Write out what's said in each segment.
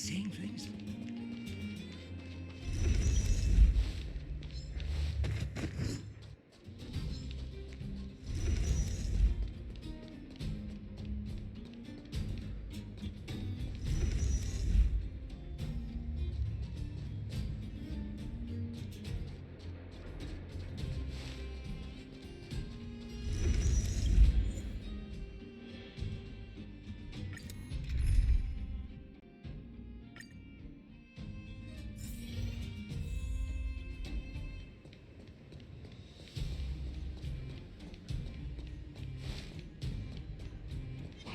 saying things?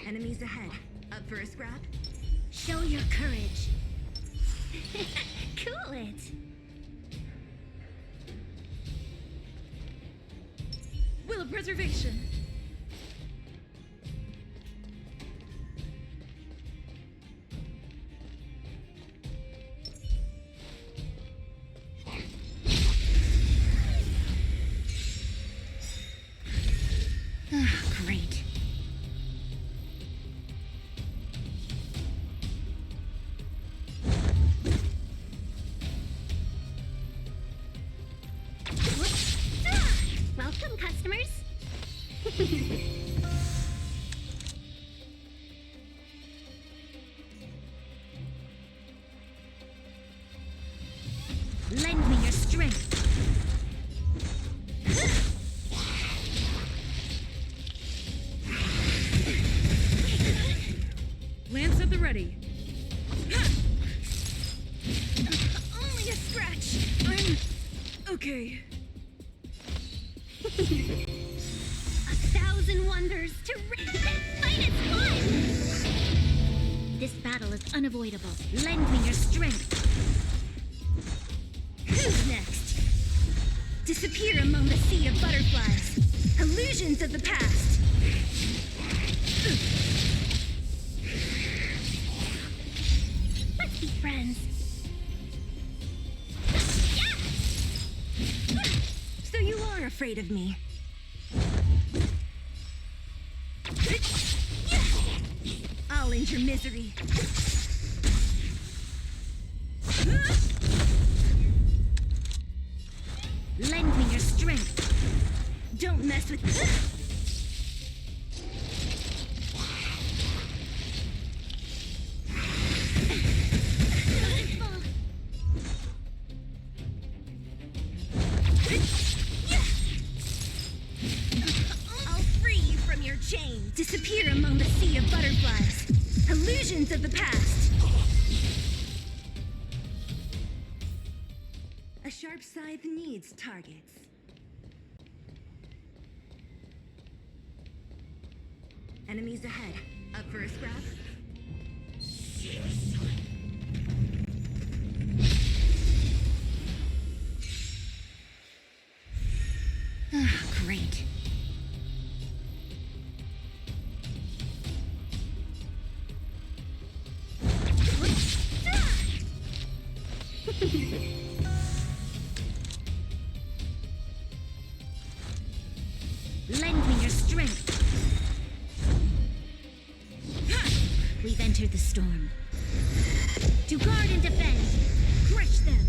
Enemies ahead. Up for a scrap? Show your courage. Cool it. Will of preservation. Great. Welcome, customers. Lend me your strength. Lance at the ready. Only a scratch. I'm okay. 1,000 wonders to rid this fight is won! This battle is unavoidable. Lend me your strength. Who's next? Disappear among the sea of butterflies. Illusions of the past. Let's be friends. So you are afraid of me. I'll end your misery. Lend me your strength. Don't mess with me. I'll free you from your chains. Disappear among the sea of butterflies. Illusions of the past. A sharp scythe needs targets. Enemies ahead. Up for a scrap? Great. Lend me your strength. We've entered the storm. To guard and defend. Crush them.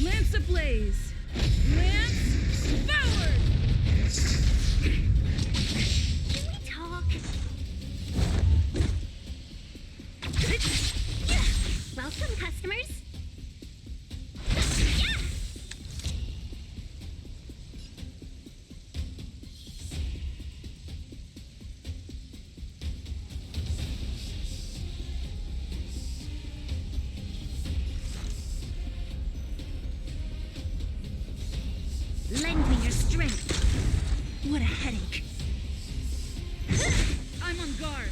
Lance ablaze! Lance forward! Can we talk? Welcome, customers. Lend me your strength. What a headache. I'm on guard.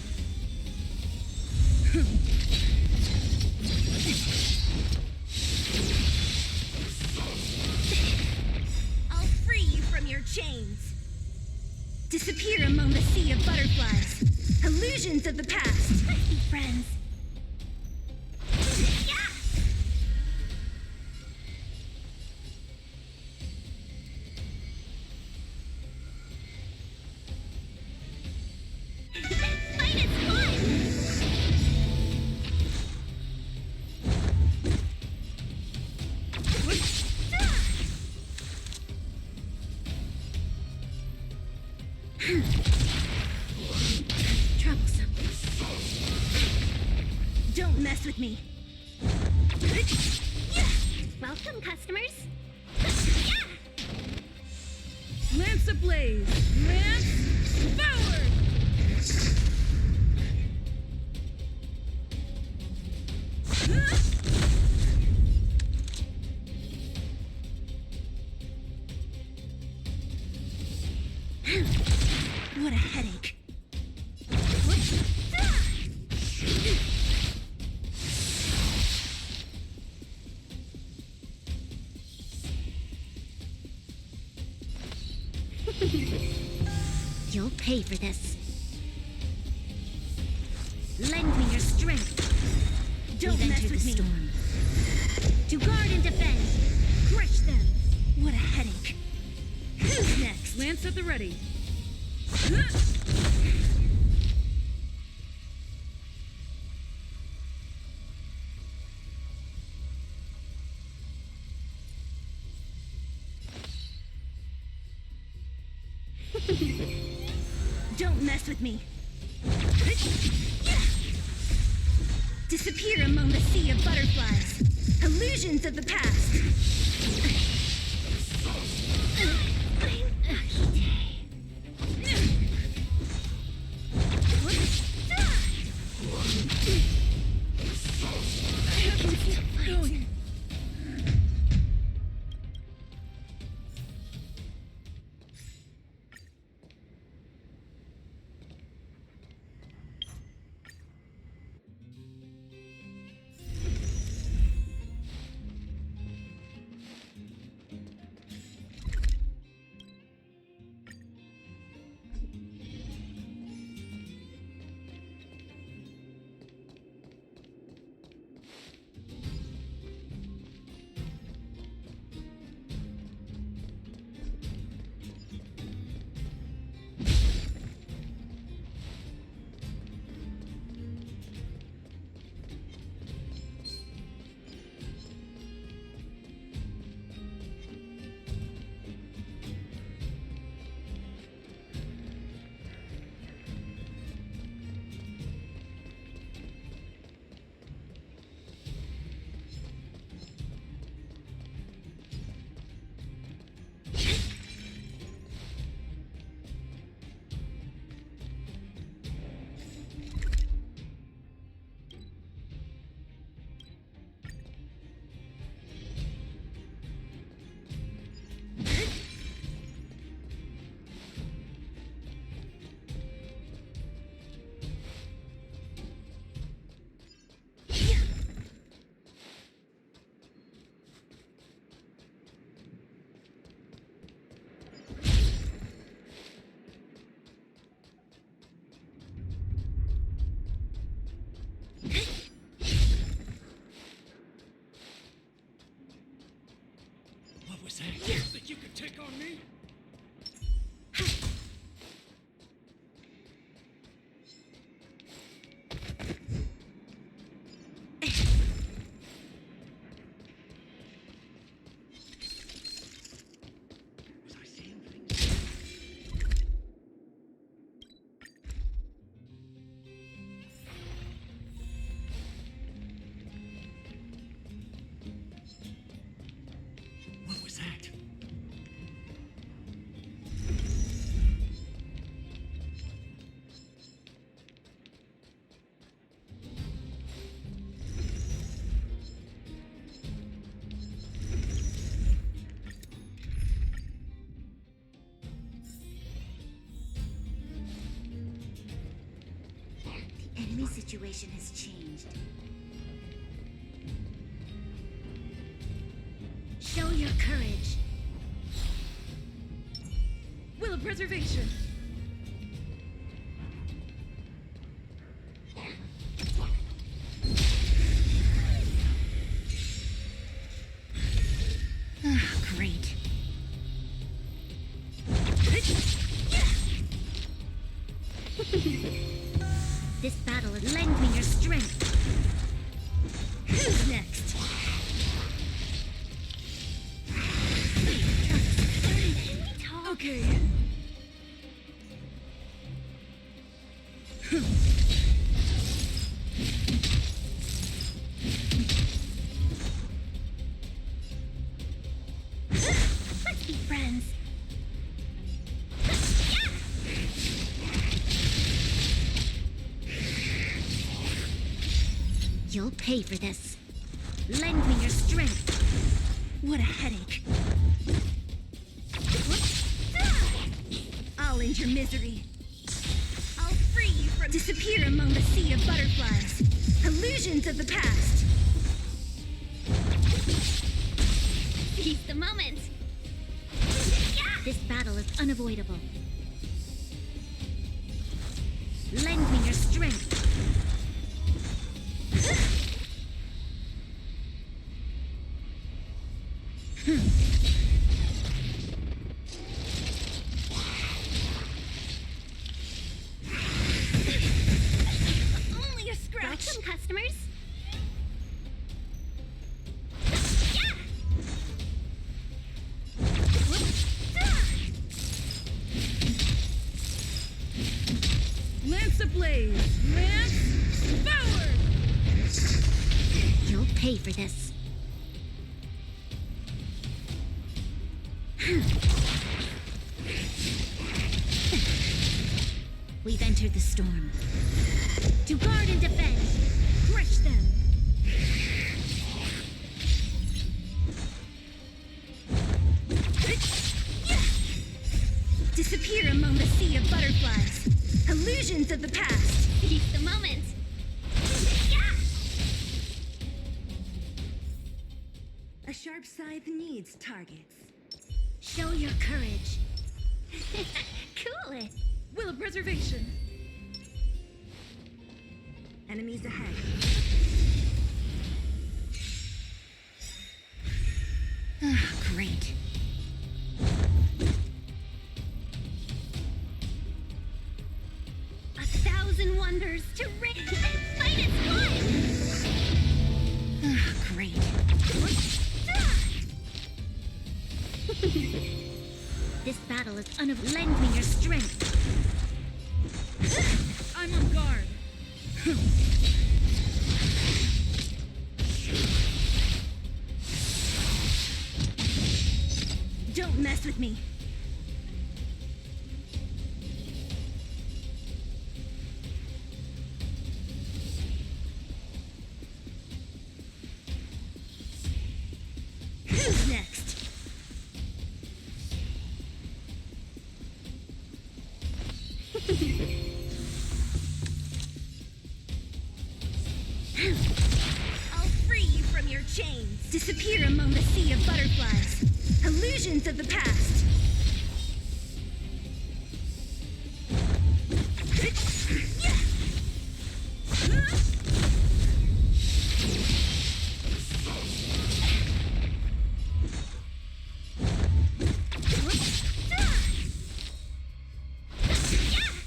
I'll free you from your chains. Disappear among the sea of butterflies. Illusions of the past. Let's be friends. Welcome, customers. Lance ablaze! Lance forward! What a headache. You'll pay for this. Lend me your strength. Don't We've mess entered with the me. storm. To guard and defend. Crush them. What a headache. Who's next? Lance at the ready. Don't mess with me. Disappear among the sea of butterflies. Illusions of the past. was that? You think you could take on me? Was I seeing things? What was that? The enemy situation has changed. Show your courage. Will of preservation. Great. This battle has lent me your strength. Who's next? Okay. You'll pay for this. Lend me your strength. What a headache. I'll end your misery. I'll free you from disappear among the sea of butterflies. Illusions of the past. Seize the moment. This battle is unavoidable. Lend me your strength. Only a scratch. Welcome, customers. Lance ablaze! Lance forward! You'll pay for this. We've entered the storm. To guard and defend. Crush them. Disappear among the sea of butterflies. Illusions of the past. Seize the moment. A sharp scythe needs targets. Show your courage. Cool it. Will of preservation! Enemies ahead. Great. A thousand wonders to ring. Fight its blood! Great. This battle is Lend me your strength. I'm on guard! Don't mess with me. Who's next? I'll free you from your chains. Disappear among the sea of butterflies. Illusions of the past.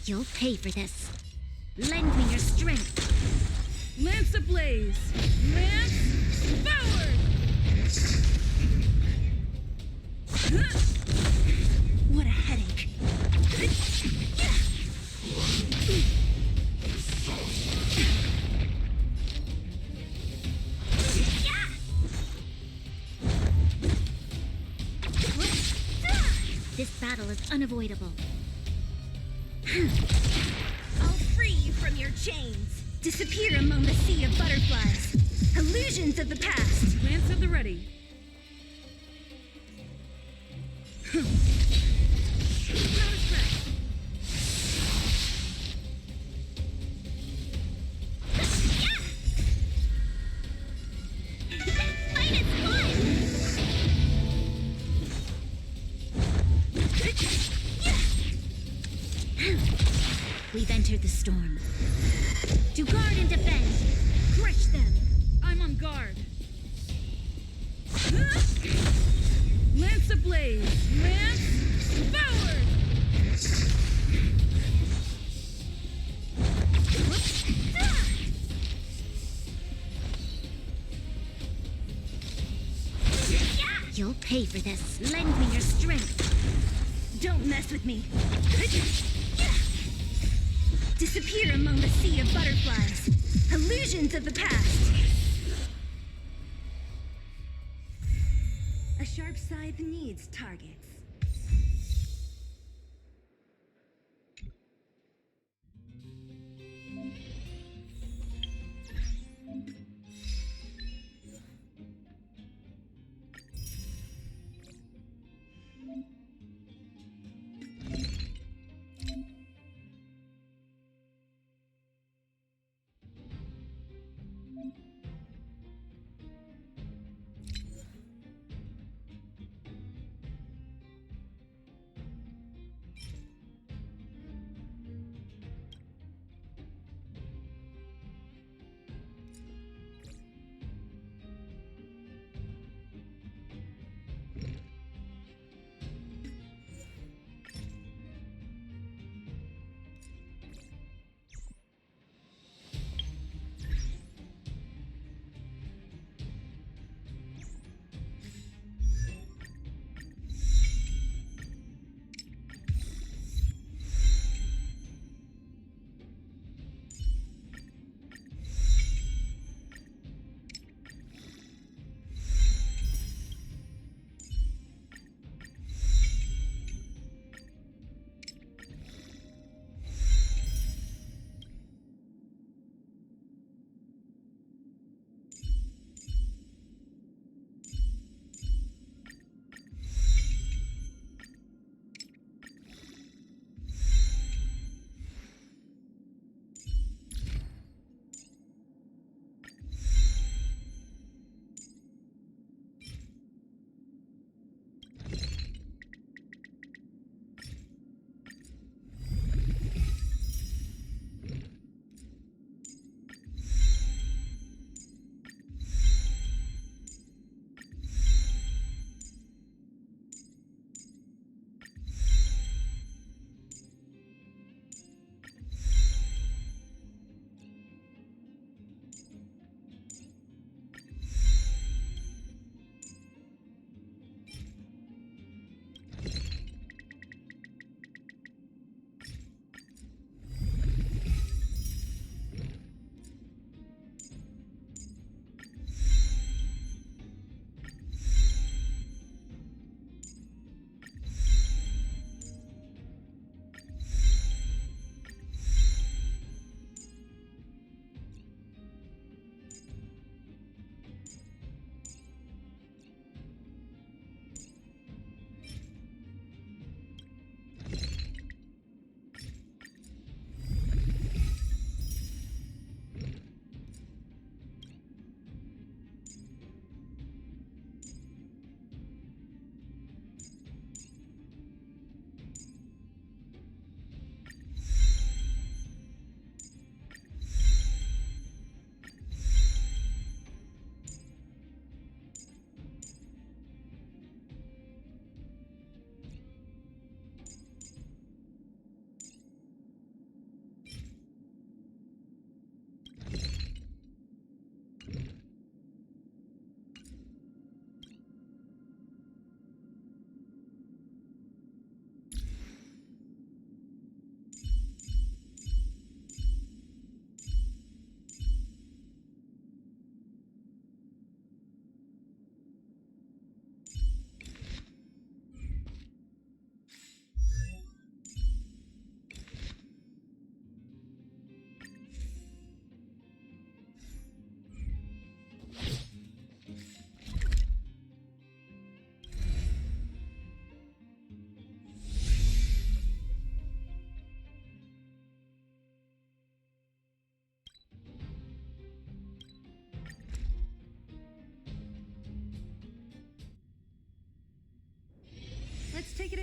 You'll pay for this. Lend me your strength. Lance ablaze! Lance forward! What a headache. This battle is unavoidable. I'll free you from your chains. Disappear among the sea of butterflies. Illusions of the past. Lance at the ready. Not a scratch. Fight its blood! We've entered the storm. To guard and defend. Crush them. I'm on guard. Lance ablaze! Lance forward! You'll pay for this. Lend me your strength. Don't mess with me. Disappear among the sea of butterflies. Illusions of the past. A sharp scythe needs targets.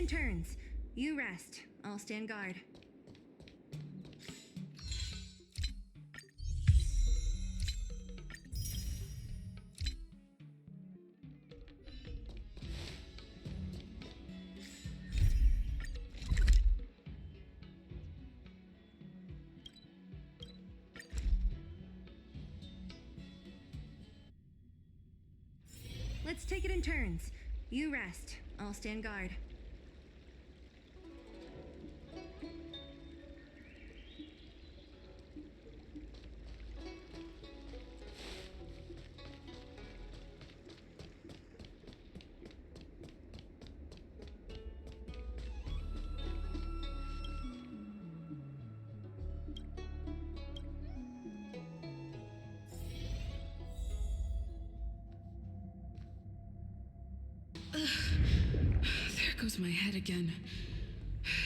in turns. You rest. I'll stand guard. Let's take it in turns. You rest. I'll stand guard. There goes my head again.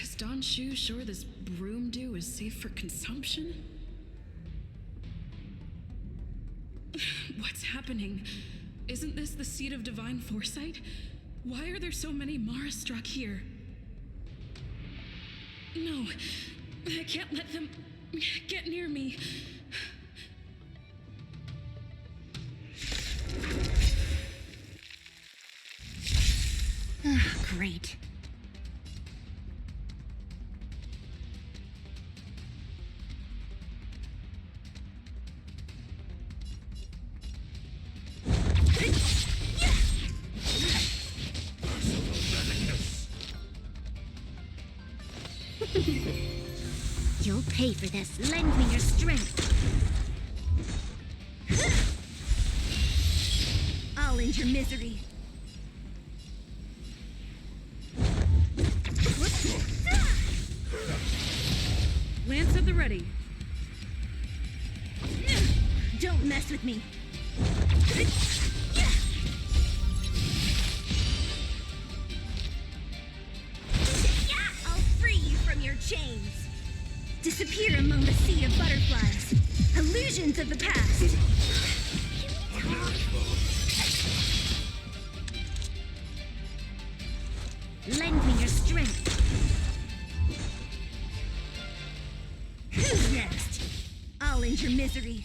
Is Don Shu sure this broom dew is safe for consumption? What's happening? Isn't this the seat of divine foresight? Why are there so many Mara struck here? No, I can't let them get near me. Great. You'll pay for this. Lend me your strength. I'll end your misery. Lance at the ready. Don't mess with me. I'll free you from your chains. Disappear among the sea of butterflies. Illusions of the past. Lend me your strength. Who's next? I'll end your misery.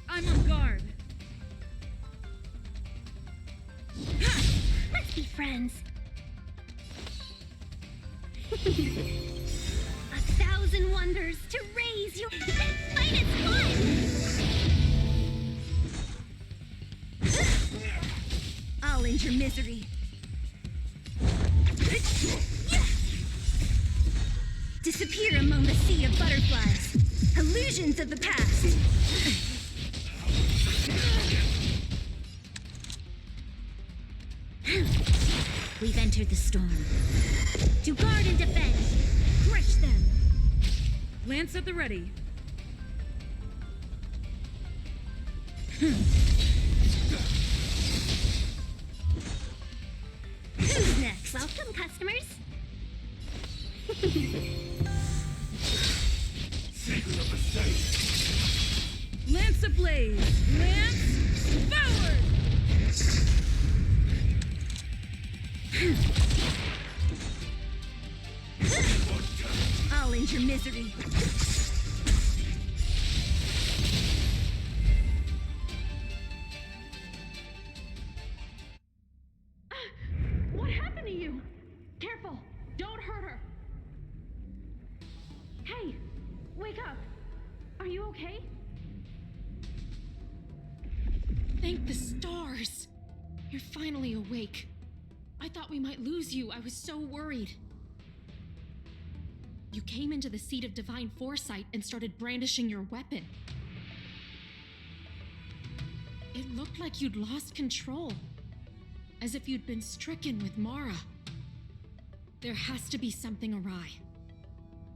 I'm on guard. Let's be friends. 1,000 wonders to raise your... This fight is fun! I'll end your misery. Disappear among the sea of butterflies. Illusions of the past. We've entered the storm. To guard and defend. Crush them. Lance at the ready. Who's next? Welcome, customers. Lance ablaze. Lance forward. I'll end your misery. What happened to you? Careful! Don't hurt her! Hey! Wake up! Are you okay? Thank the stars! You're finally awake. I thought we might lose you. I was so worried. You came into the seat of divine foresight and started brandishing your weapon. It looked like you'd lost control. As if you'd been stricken with Mara. There has to be something awry.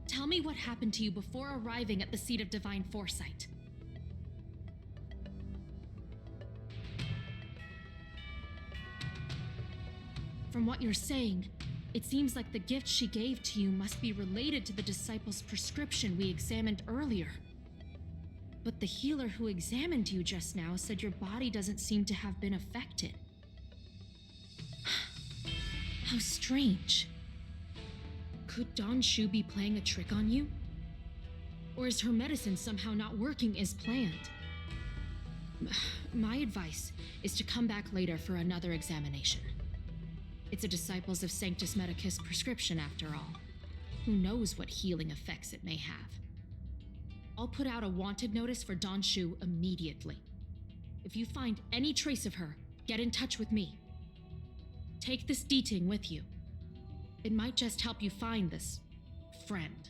Tell me what happened to you before arriving at the seat of divine foresight. From what you're saying, It seems like the gift she gave to you must be related to the disciple's prescription we examined earlier. But the healer who examined you just now said your body doesn't seem to have been affected. How strange. Could Don Shu be playing a trick on you? Or is her medicine somehow not working as planned? My advice is to come back later for another examination. It's a Disciples of Sanctus Medicus prescription after all. Who knows what healing effects it may have? I'll put out a wanted notice for Don Shu immediately. If you find any trace of her, get in touch with me. Take this D-Ting with you. It might just help you find this friend.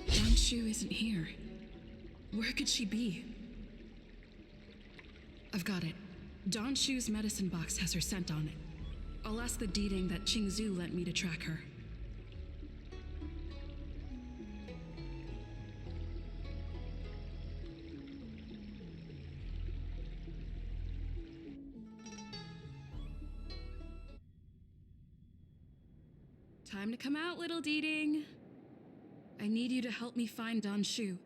Don Shu isn't here. Where could she be? I've got it. Don Shu's medicine box has her scent on it. I'll ask the D-Ting that Qingzu lent me to track her. Time to come out, little D-Ting. I need you to help me find Don Shu.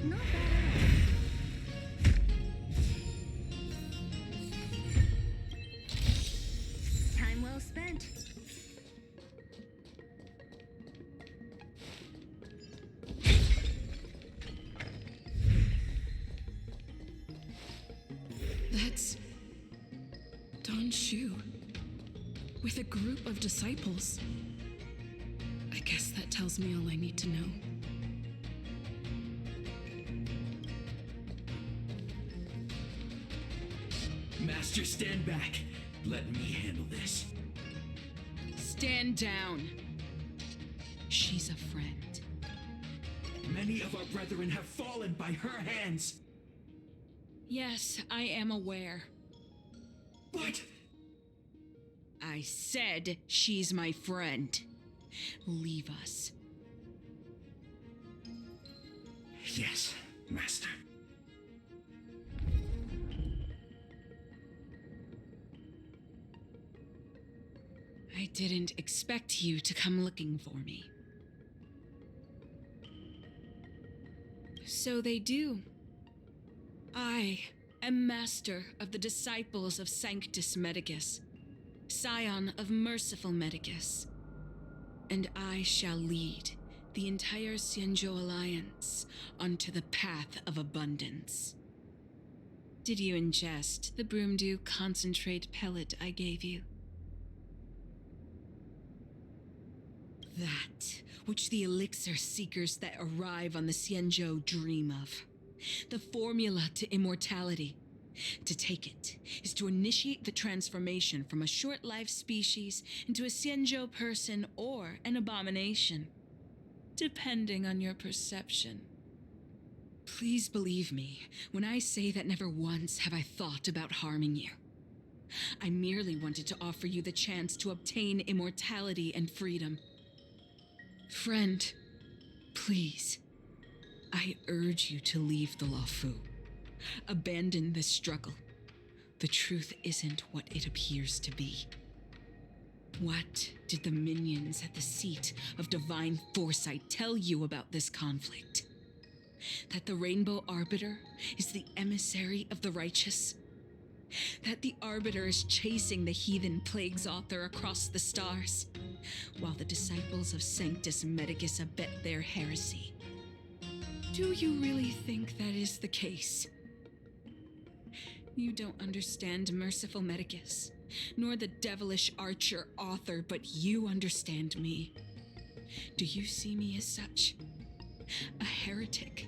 Not bad at all. Time well spent. That's Don Shu with a group of disciples. I guess that tells me all I need to know. Master, stand back. Let me handle this. Stand down. She's a friend. Many of our brethren have fallen by her hands. Yes, I am aware. But I said she's my friend. Leave us. yes, Master. I didn't expect you to come looking for me. So they do. I am master of the disciples of Sanctus Medicus, scion of merciful Medicus, and I shall lead the entire Xianzhou Alliance onto the path of abundance. Did you ingest the Broomdew concentrate pellet I gave you? That which the elixir seekers that arrive on the Xianzhou dream of. The formula to immortality. To take it is to initiate the transformation from a short-lived species into a Xianzhou person or an abomination, depending on your perception. Please believe me when I say that never once have I thought about harming you. I merely wanted to offer you the chance to obtain immortality and freedom. Friend, please, I urge you to leave the Luofu. Abandon this struggle. The truth isn't what it appears to be. What did the minions at the seat of divine foresight tell you about this conflict? That the Rainbow Arbiter is the emissary of the righteous? That the Arbiter is chasing the heathen plagues author across the stars, while the disciples of Sanctus Medicus abet their heresy? Do you really think that is the case? You don't understand Merciful Medicus, nor the devilish archer author, but you understand me. Do you see me as such? A heretic?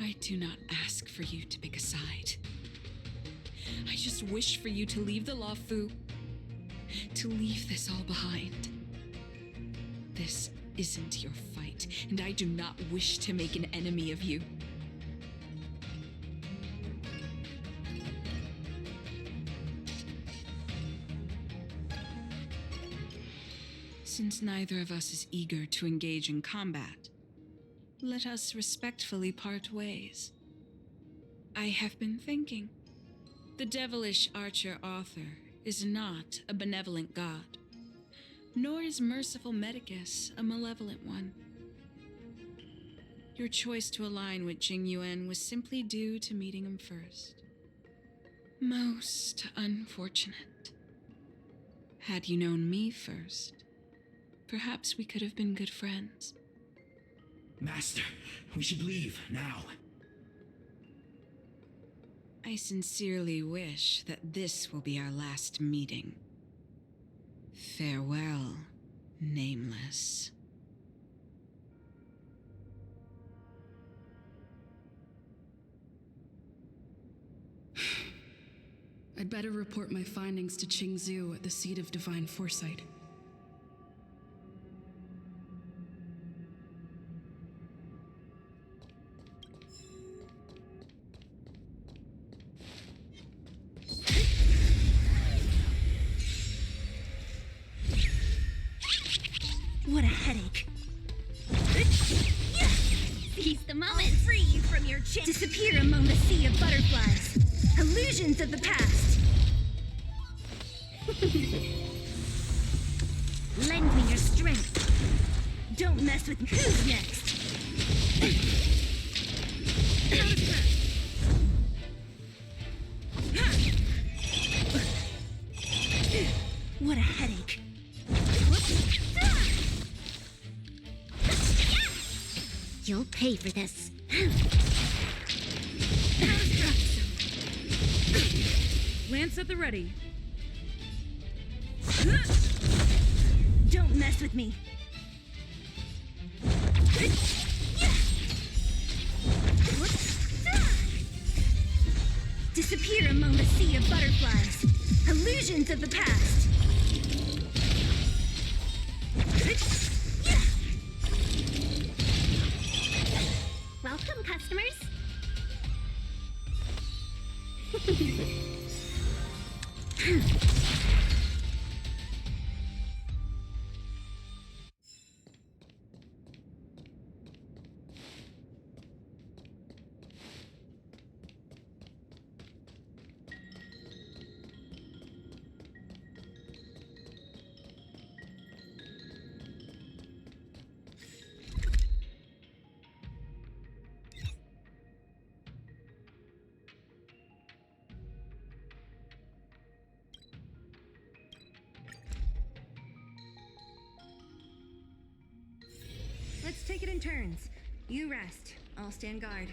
I do not ask for you to pick a side. I just wish for you to leave the Luofu, to leave this all behind. This isn't your fight, and I do not wish to make an enemy of you. Since neither of us is eager to engage in combat, let us respectfully part ways. I have been thinking. The devilish archer author is not a benevolent god, nor is Merciful Medicus a malevolent one. Your choice to align with Jing Yuan was simply due to meeting him first. Most unfortunate. Had you known me first, perhaps we could have been good friends. Master, we should leave now. I sincerely wish that this will be our last meeting. Farewell, Nameless. I'd better report my findings to Qingzhou at the seat of divine foresight. What a headache. Seize the moment. I'll free you from your chains. Disappear among the sea of butterflies. Illusions of the past. Lend me your strength. Don't mess with me. Who's next? What a headache. You'll pay for this. Lance at the ready. Don't mess with me. Disappear among the sea of butterflies. Illusions of the past. Welcome, customers. Let's take it in turns. You rest. I'll stand guard.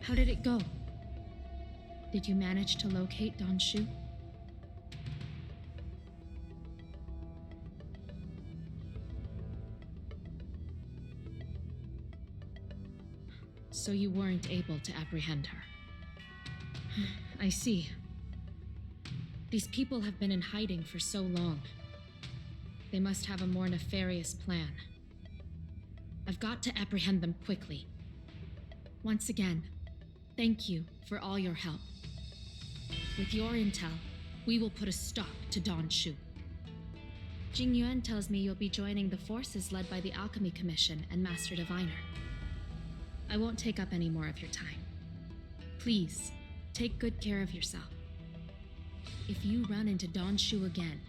How did it go? Did you manage to locate Don Shu? So you weren't able to apprehend her. I see. These people have been in hiding for so long. They must have a more nefarious plan. I've got to apprehend them quickly. Once again, thank you for all your help. With your intel, we will put a stop to Don Shu. Jing Yuan tells me you'll be joining the forces led by the Alchemy Commission and Master Diviner. I won't take up any more of your time. Please, take good care of yourself. If you run into Don Shu again,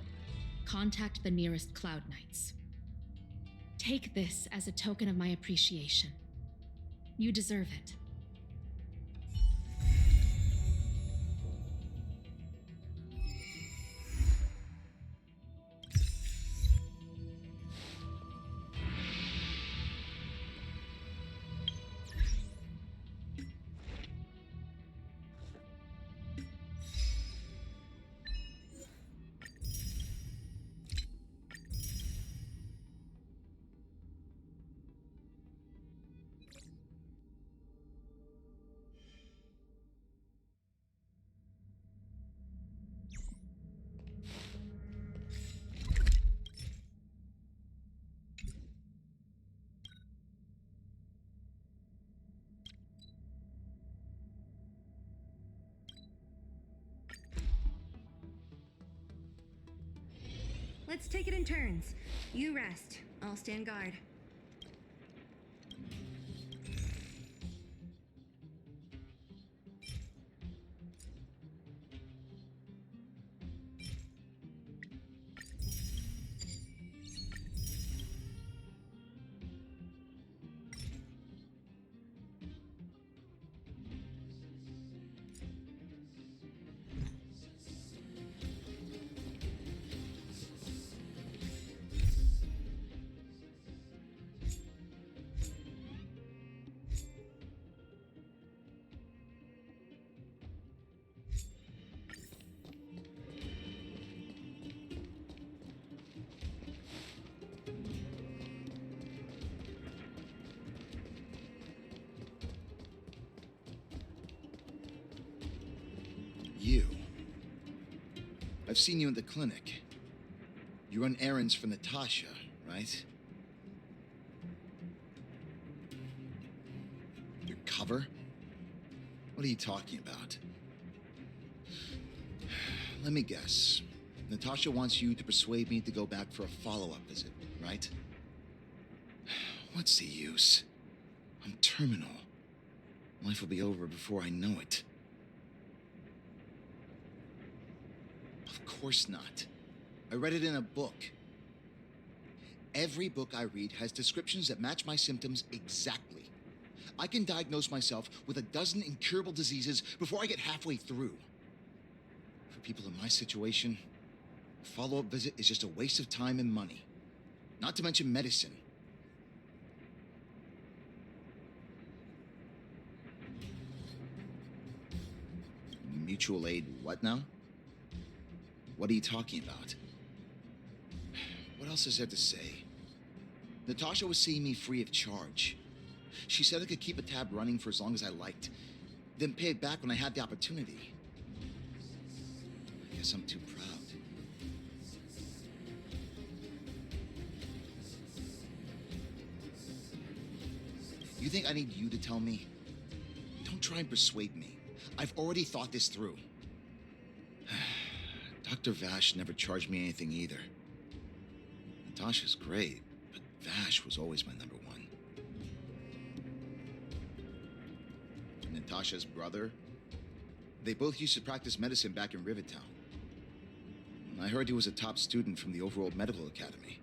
contact the nearest Cloud Knights. Take this as a token of my appreciation. You deserve it. Let's take it in turns. You rest. I'll stand guard. You. I've seen you in the clinic. You run errands for Natasha, right? Your cover? What are you talking about? Let me guess. Natasha wants you to persuade me to go back for a follow-up visit, right? What's the use? I'm terminal. Life will be over before I know it. Of course not. I read it in a book. Every book I read has descriptions that match my symptoms exactly. I can diagnose myself with a dozen incurable diseases before I get halfway through. For people in my situation, a follow-up visit is just a waste of time and money. Not to mention medicine. Mutual aid what now? What are you talking about? What else is there to say? Natasha was seeing me free of charge. She said I could keep a tab running for as long as I liked, then pay it back when I had the opportunity. I guess I'm too proud. You think I need you to tell me? Don't try and persuade me. I've already thought this through. Dr. Vash never charged me anything either. Natasha's great, but Vash was always my number one. Natasha's brother? They both used to practice medicine back in Rivertown. I heard he was a top student from the Overworld Medical Academy.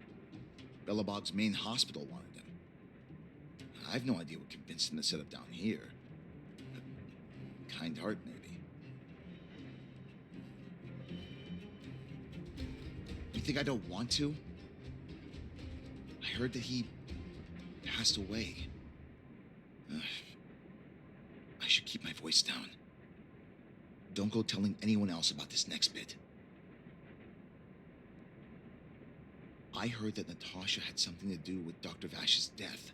Bellabog's main hospital wanted him. I have no idea what convinced him to set up down here. A kind heart, maybe. You think I don't want to? I heard that he passed away. I should keep my voice down. Don't go telling anyone else about this next bit. I heard that Natasha had something to do with Dr. Vash's death.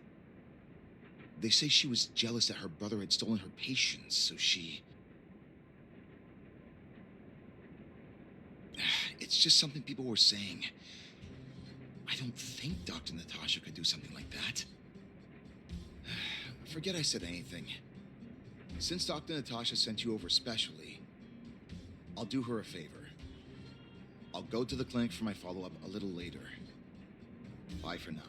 They say she was jealous that her brother had stolen her patients, so she... It's just something people were saying. I don't think Dr. Natasha could do something like that. Forget I said anything. Since Dr. Natasha sent you over specially, I'll do her a favor. I'll go to the clinic for my follow-up a little later. Bye for now.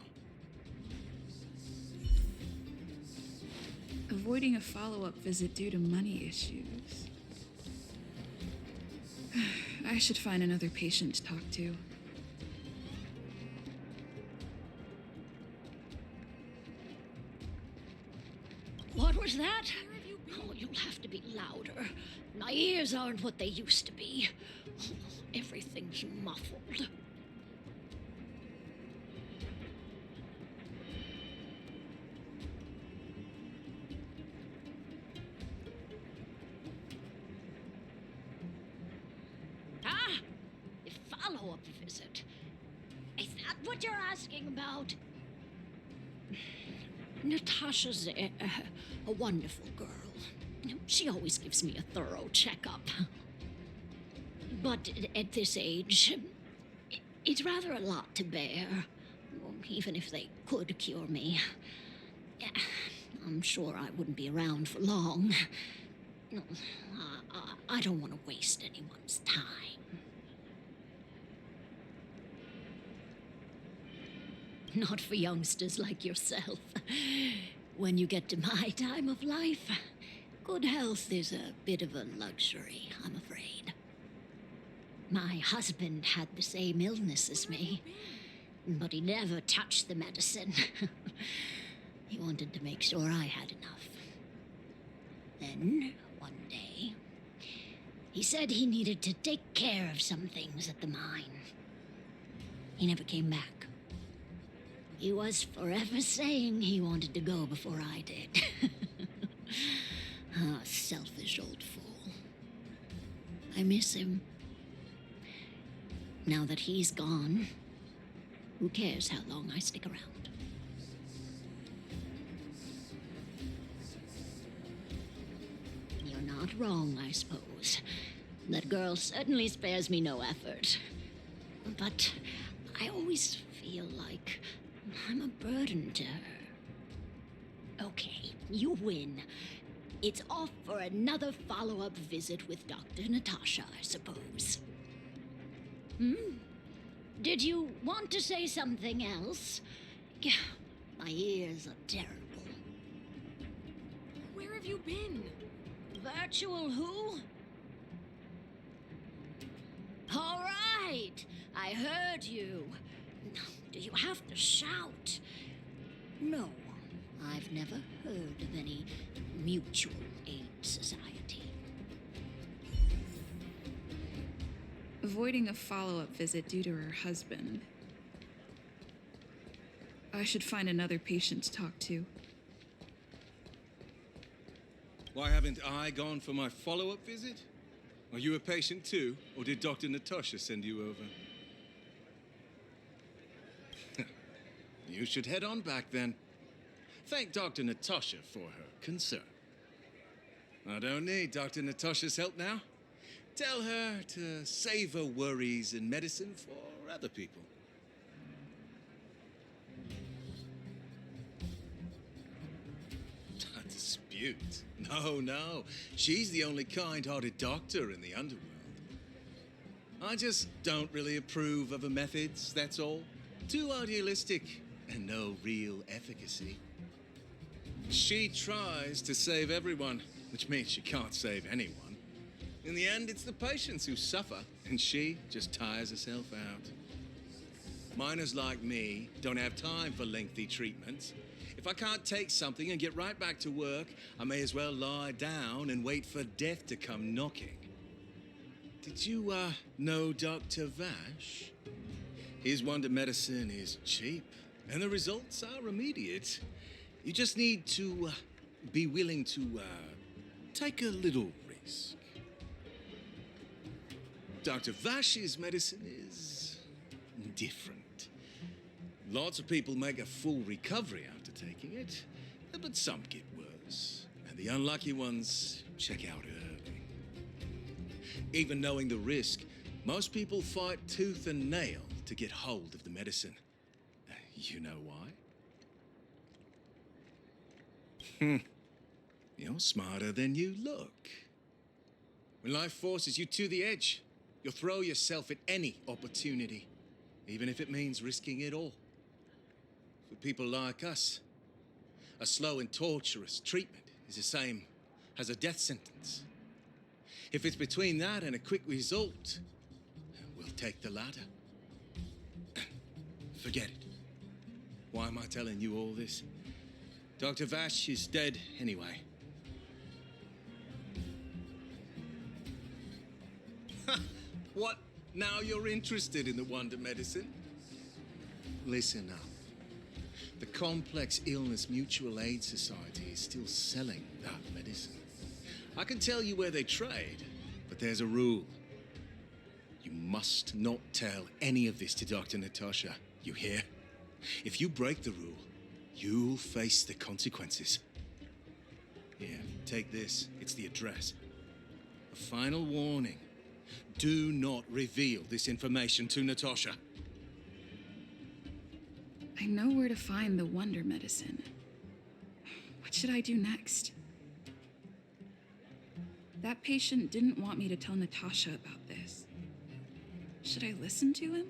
Avoiding a follow-up visit due to money issues. I should find another patient to talk to. What was that? Oh, you'll have to be louder. My ears aren't what they used to be. Everything's muffled. Ah! A follow-up visit. Is that what you're asking about? Natasha's a wonderful girl. She always gives me a thorough checkup. But at this age, it's rather a lot to bear. Even if they could cure me. I'm sure I wouldn't be around for long. I don't want to waste anyone's time. Not for youngsters like yourself. When you get to my time of life, good health is a bit of a luxury, I'm afraid. My husband had the same illness as me, but he never touched the medicine. He wanted to make sure I had enough. Then, one day, he said he needed to take care of some things at the mine. He never came back. He was forever saying he wanted to go before I did. Ah, selfish old fool. I miss him. Now that he's gone, who cares how long I stick around? You're not wrong, I suppose. That girl certainly spares me no effort. But I always feel like I'm a burden to her. Okay, you win. It's off for another follow-up visit with Dr. Natasha, I suppose. Did you want to say something else? My ears are terrible. Where have you been? Virtual who? All right, I heard you. Do you have to shout? No, I've never heard of any mutual aid society. Avoiding a follow-up visit due to her husband. I should find another patient to talk to. Why haven't I gone for my follow-up visit? Are you a patient too, or did Dr. Natasha send you over? You should head on back then. Thank Dr. Natasha for her concern. I don't need Dr. Natasha's help now. Tell her to save her worries and medicine for other people. A dispute? No. She's the only kind-hearted doctor in the Underworld. I just don't really approve of her methods, that's all. Too idealistic and no real efficacy. She tries to save everyone, which means she can't save anyone. In the end, it's the patients who suffer, and she just tires herself out. Miners like me don't have time for lengthy treatments. If I can't take something and get right back to work, I may as well lie down and wait for death to come knocking. Did you, know Dr. Vash? His wonder medicine is cheap, and the results are immediate. You just need to, be willing to, take a little risk. Dr. Vash's medicine is different. Lots of people make a full recovery after taking it, but some get worse. And the unlucky ones check out early. Even knowing the risk, most people fight tooth and nail to get hold of the medicine. You know why? You're smarter than you look. When life forces you to the edge, you'll throw yourself at any opportunity, even if it means risking it all. For people like us, a slow and torturous treatment is the same as a death sentence. If it's between that and a quick result, we'll take the latter. Forget it. Why am I telling you all this? Dr. Vash is dead anyway. What? Now you're interested in the wonder medicine? Listen up. The Complex Illness Mutual Aid Society is still selling that medicine. I can tell you where they trade, but there's a rule. You must not tell any of this to Dr. Natasha. You hear? If you break the rule, you'll face the consequences. Here, take this. It's the address. A final warning. Do not reveal this information to Natasha. I know where to find the wonder medicine. What should I do next? That patient didn't want me to tell Natasha about this. Should I listen to him?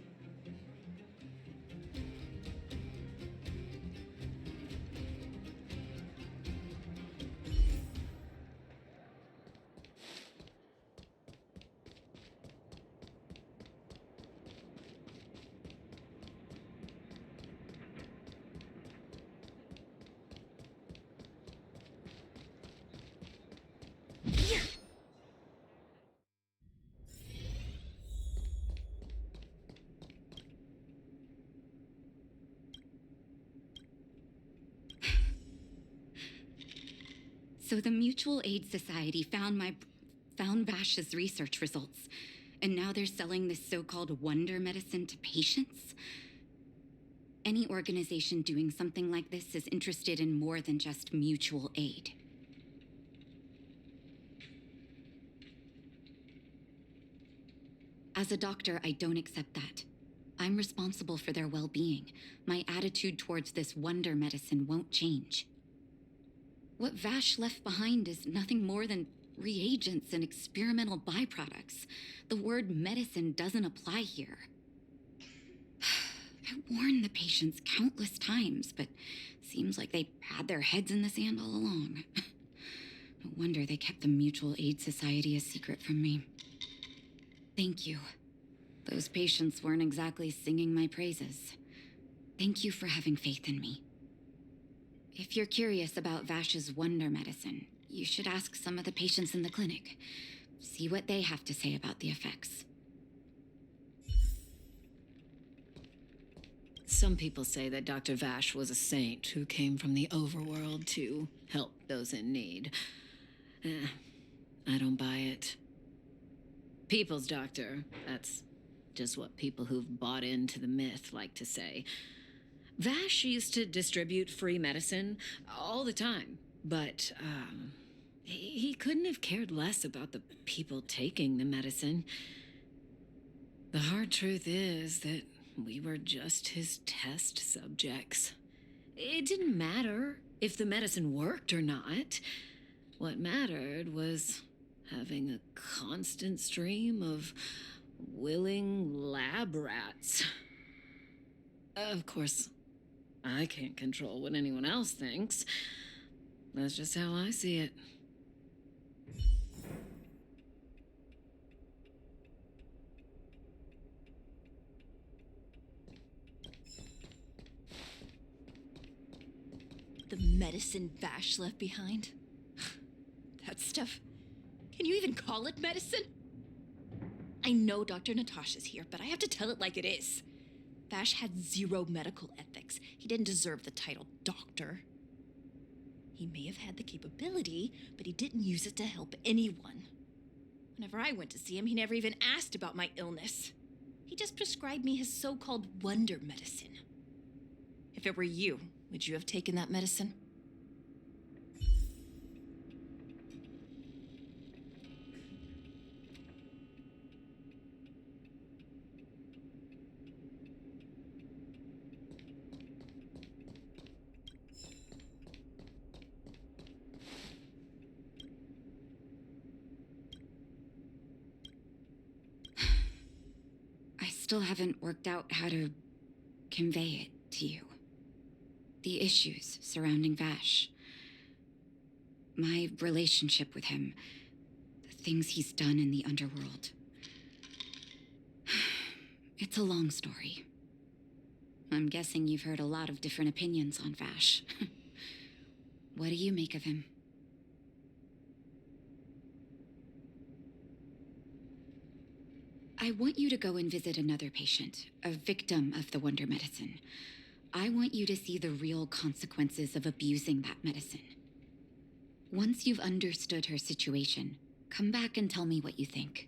So the Mutual Aid Society found Vash's research results, and now they're selling this so-called wonder medicine to patients? Any organization doing something like this is interested in more than just mutual aid. As a doctor, I don't accept that. I'm responsible for their well-being. My attitude towards this wonder medicine won't change. What Vash left behind is nothing more than reagents and experimental byproducts. The word medicine doesn't apply here. I warned the patients countless times, but seems like they had their heads in the sand all along. No wonder they kept the Mutual Aid Society a secret from me. Thank you. Those patients weren't exactly singing my praises. Thank you for having faith in me. If you're curious about Vash's wonder medicine, you should ask some of the patients in the clinic. See what they have to say about the effects. Some people say that Dr. Vash was a saint who came from the overworld to help those in need. I don't buy it. People's doctor, that's just what people who've bought into the myth like to say. Vash used to distribute free medicine all the time, but he couldn't have cared less about the people taking the medicine. The hard truth is that we were just his test subjects. It didn't matter if the medicine worked or not. What mattered was having a constant stream of willing lab rats. Of course, I can't control what anyone else thinks. That's just how I see it. The medicine Vash left behind? That stuff. Can you even call it medicine? I know Dr. Natasha's here, but I have to tell it like it is. Vash had zero medical ethics. He didn't deserve the title doctor. He may have had the capability, but he didn't use it to help anyone. Whenever I went to see him, he never even asked about my illness. He just prescribed me his so-called wonder medicine. If it were you, would you have taken that medicine? I still haven't worked out how to convey it to you. The issues surrounding Vash. My relationship with him. The things he's done in the Underworld. It's a long story. I'm guessing you've heard a lot of different opinions on Vash. What do you make of him? I want you to go and visit another patient, a victim of the wonder medicine. I want you to see the real consequences of abusing that medicine. Once you've understood her situation, come back and tell me what you think.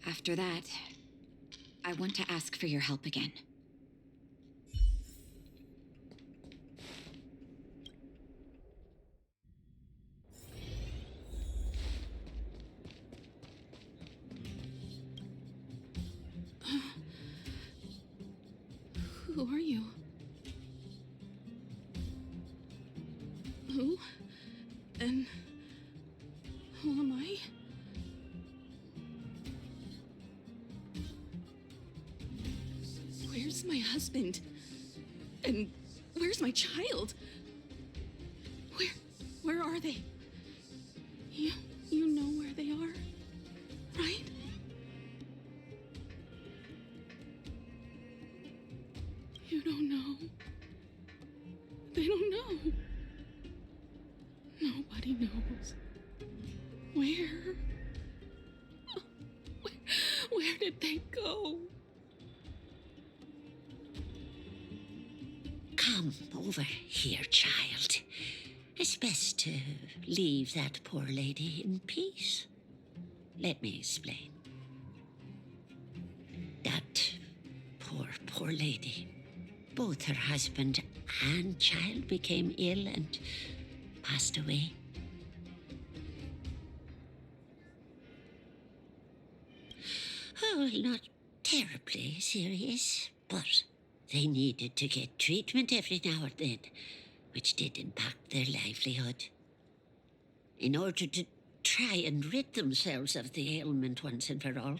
After that, I want to ask for your help again. Who are you? Who? And who am I? Where's my husband? And where's my child? Where are they? You know where they are, right? You don't know. They don't know. Nobody knows. Where? Where did they go? Come over here, child. It's best to leave that poor lady in peace. Let me explain. That poor lady. Both her husband and child became ill and passed away. Oh, not terribly serious, but they needed to get treatment every now and then, which did impact their livelihood. In order to try and rid themselves of the ailment once and for all,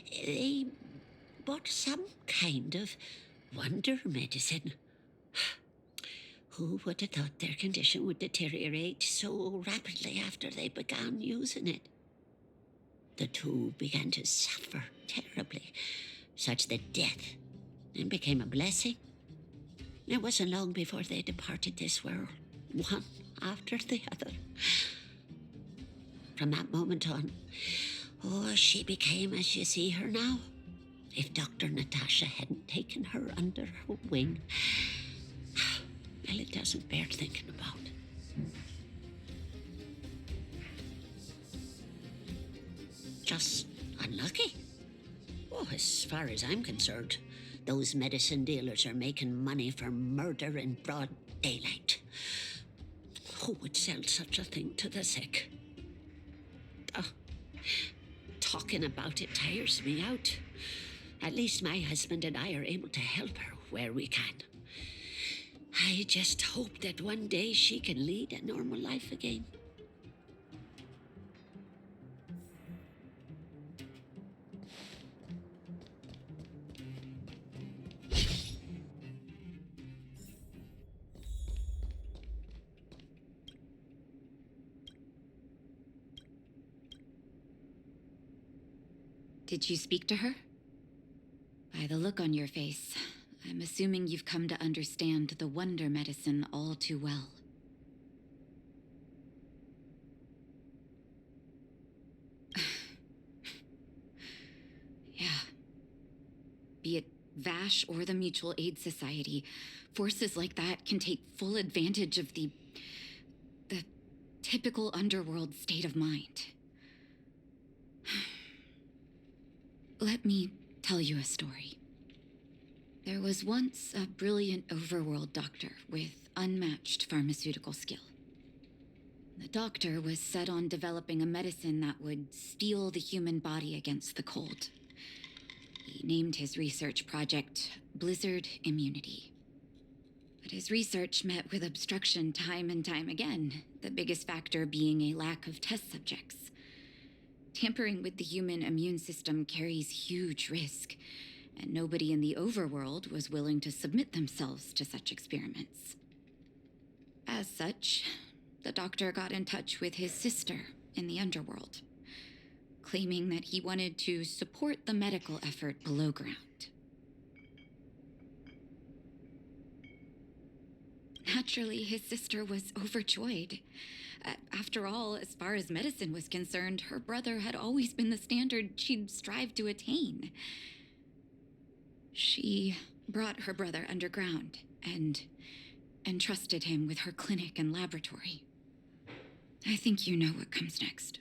they bought some kind of wonder medicine. Who would have thought their condition would deteriorate so rapidly after they began using it? The two began to suffer terribly, such that death then became a blessing. It wasn't long before they departed this world, one after the other. From that moment on, she became as you see her now. If Dr. Natasha hadn't taken her under her wing, well, it doesn't bear thinking about. Just unlucky. Oh, as far as I'm concerned, those medicine dealers are making money for murder in broad daylight. Who would sell such a thing to the sick? Talking about it tires me out. At least my husband and I are able to help her where we can. I just hope that one day she can lead a normal life again. Did you speak to her? By the look on your face, I'm assuming you've come to understand the wonder medicine all too well. Yeah. Be it Vash or the Mutual Aid Society, forces like that can take full advantage of the typical Underworld state of mind. Let me tell you a story. There was once a brilliant overworld doctor with unmatched pharmaceutical skill. The doctor was set on developing a medicine that would steel the human body against the cold. He named his research project Blizzard Immunity. But his research met with obstruction time and time again, the biggest factor being a lack of test subjects. Tampering with the human immune system carries huge risk, and nobody in the overworld was willing to submit themselves to such experiments. As such, the doctor got in touch with his sister in the underworld, claiming that he wanted to support the medical effort below ground. Naturally, his sister was overjoyed. After all, as far as medicine was concerned, her brother had always been the standard she'd strived to attain. She brought her brother underground and entrusted him with her clinic and laboratory. I think you know what comes next.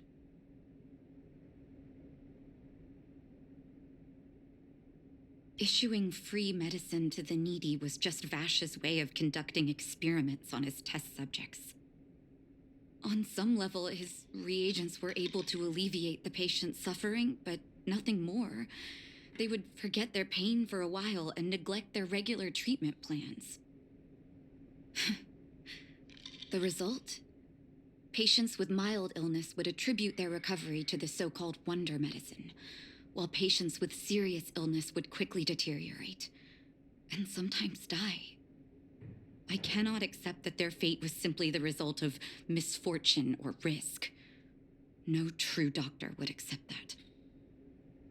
Issuing free medicine to the needy was just Vash's way of conducting experiments on his test subjects. On some level, his reagents were able to alleviate the patient's suffering, but nothing more. They would forget their pain for a while and neglect their regular treatment plans. The result? Patients with mild illness would attribute their recovery to the so-called wonder medicine, while patients with serious illness would quickly deteriorate, and sometimes die. I cannot accept that their fate was simply the result of misfortune or risk. No true doctor would accept that.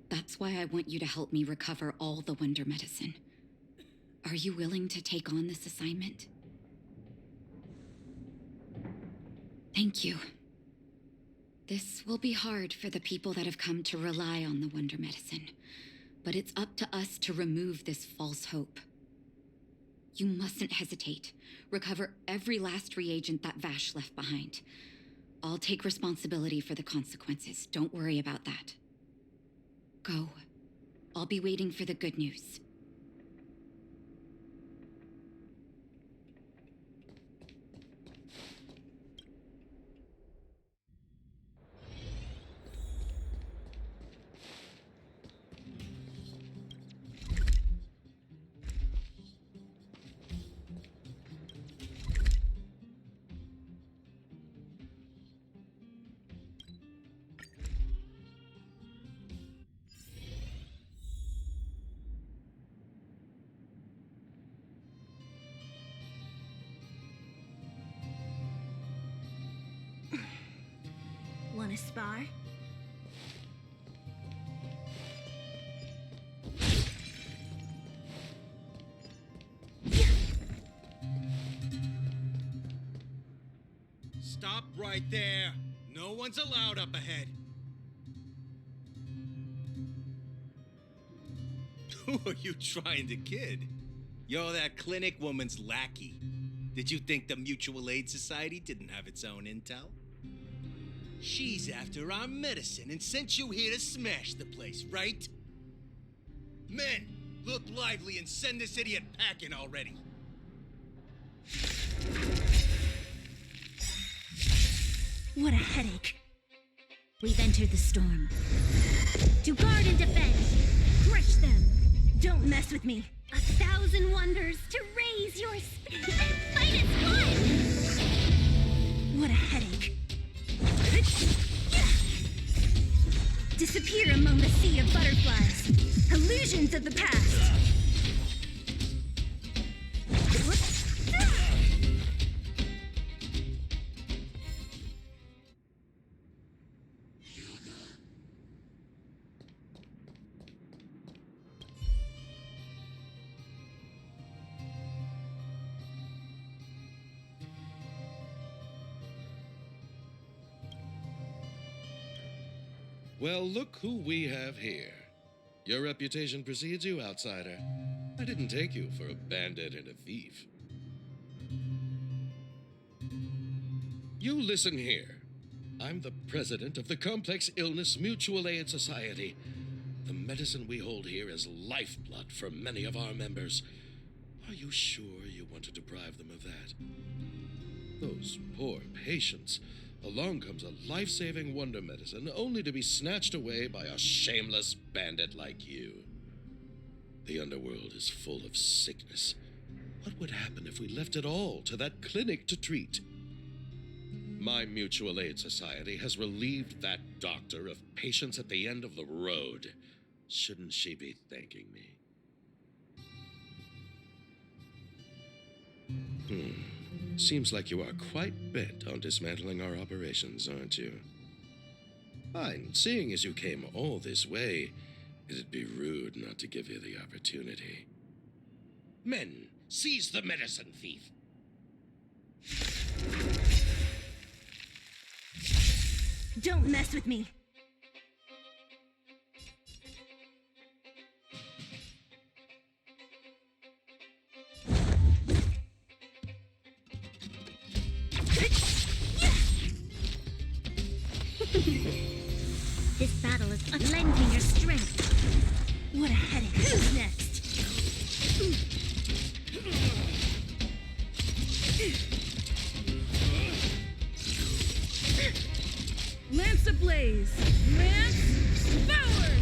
That's why I want you to help me recover all the wonder medicine. Are you willing to take on this assignment? Thank you. This will be hard for the people that have come to rely on the wonder medicine, but it's up to us to remove this false hope. You mustn't hesitate. Recover every last reagent that Vash left behind. I'll take responsibility for the consequences. Don't worry about that. Go. I'll be waiting for the good news. Wanna spar? Stop right there. No one's allowed up ahead. Who are you trying to kid? You're that clinic woman's lackey. Did you think the Mutual Aid Society didn't have its own intel? She's after our medicine and sent you here to smash the place, right? Men, look lively and send this idiot packing already. What a headache. We've entered the storm. To guard and defend. Crush them. Don't mess with me. 1,000 wonders to raise your speed and fight its blood. What a headache. Disappear among the sea of butterflies. Illusions of the past. Well, look who we have here. Your reputation precedes you, outsider. I didn't take you for a bandit and a thief. You listen here. I'm the president of the Complex Illness Mutual Aid Society. The medicine we hold here is lifeblood for many of our members. Are you sure you want to deprive them of that? Those poor patients. Along comes a life-saving wonder medicine only to be snatched away by a shameless bandit like you. The Underworld is full of sickness. What would happen if we left it all to that clinic to treat? My mutual aid society has relieved that doctor of patients at the end of the road. Shouldn't she be thanking me? Seems like you are quite bent on dismantling our operations, aren't you? Fine. Seeing as you came all this way, it'd be rude not to give you the opportunity. Men, seize the medicine thief. Don't mess with me! This battle is unlending your strength. What a headache. Who's next? Lance ablaze! Lance forward!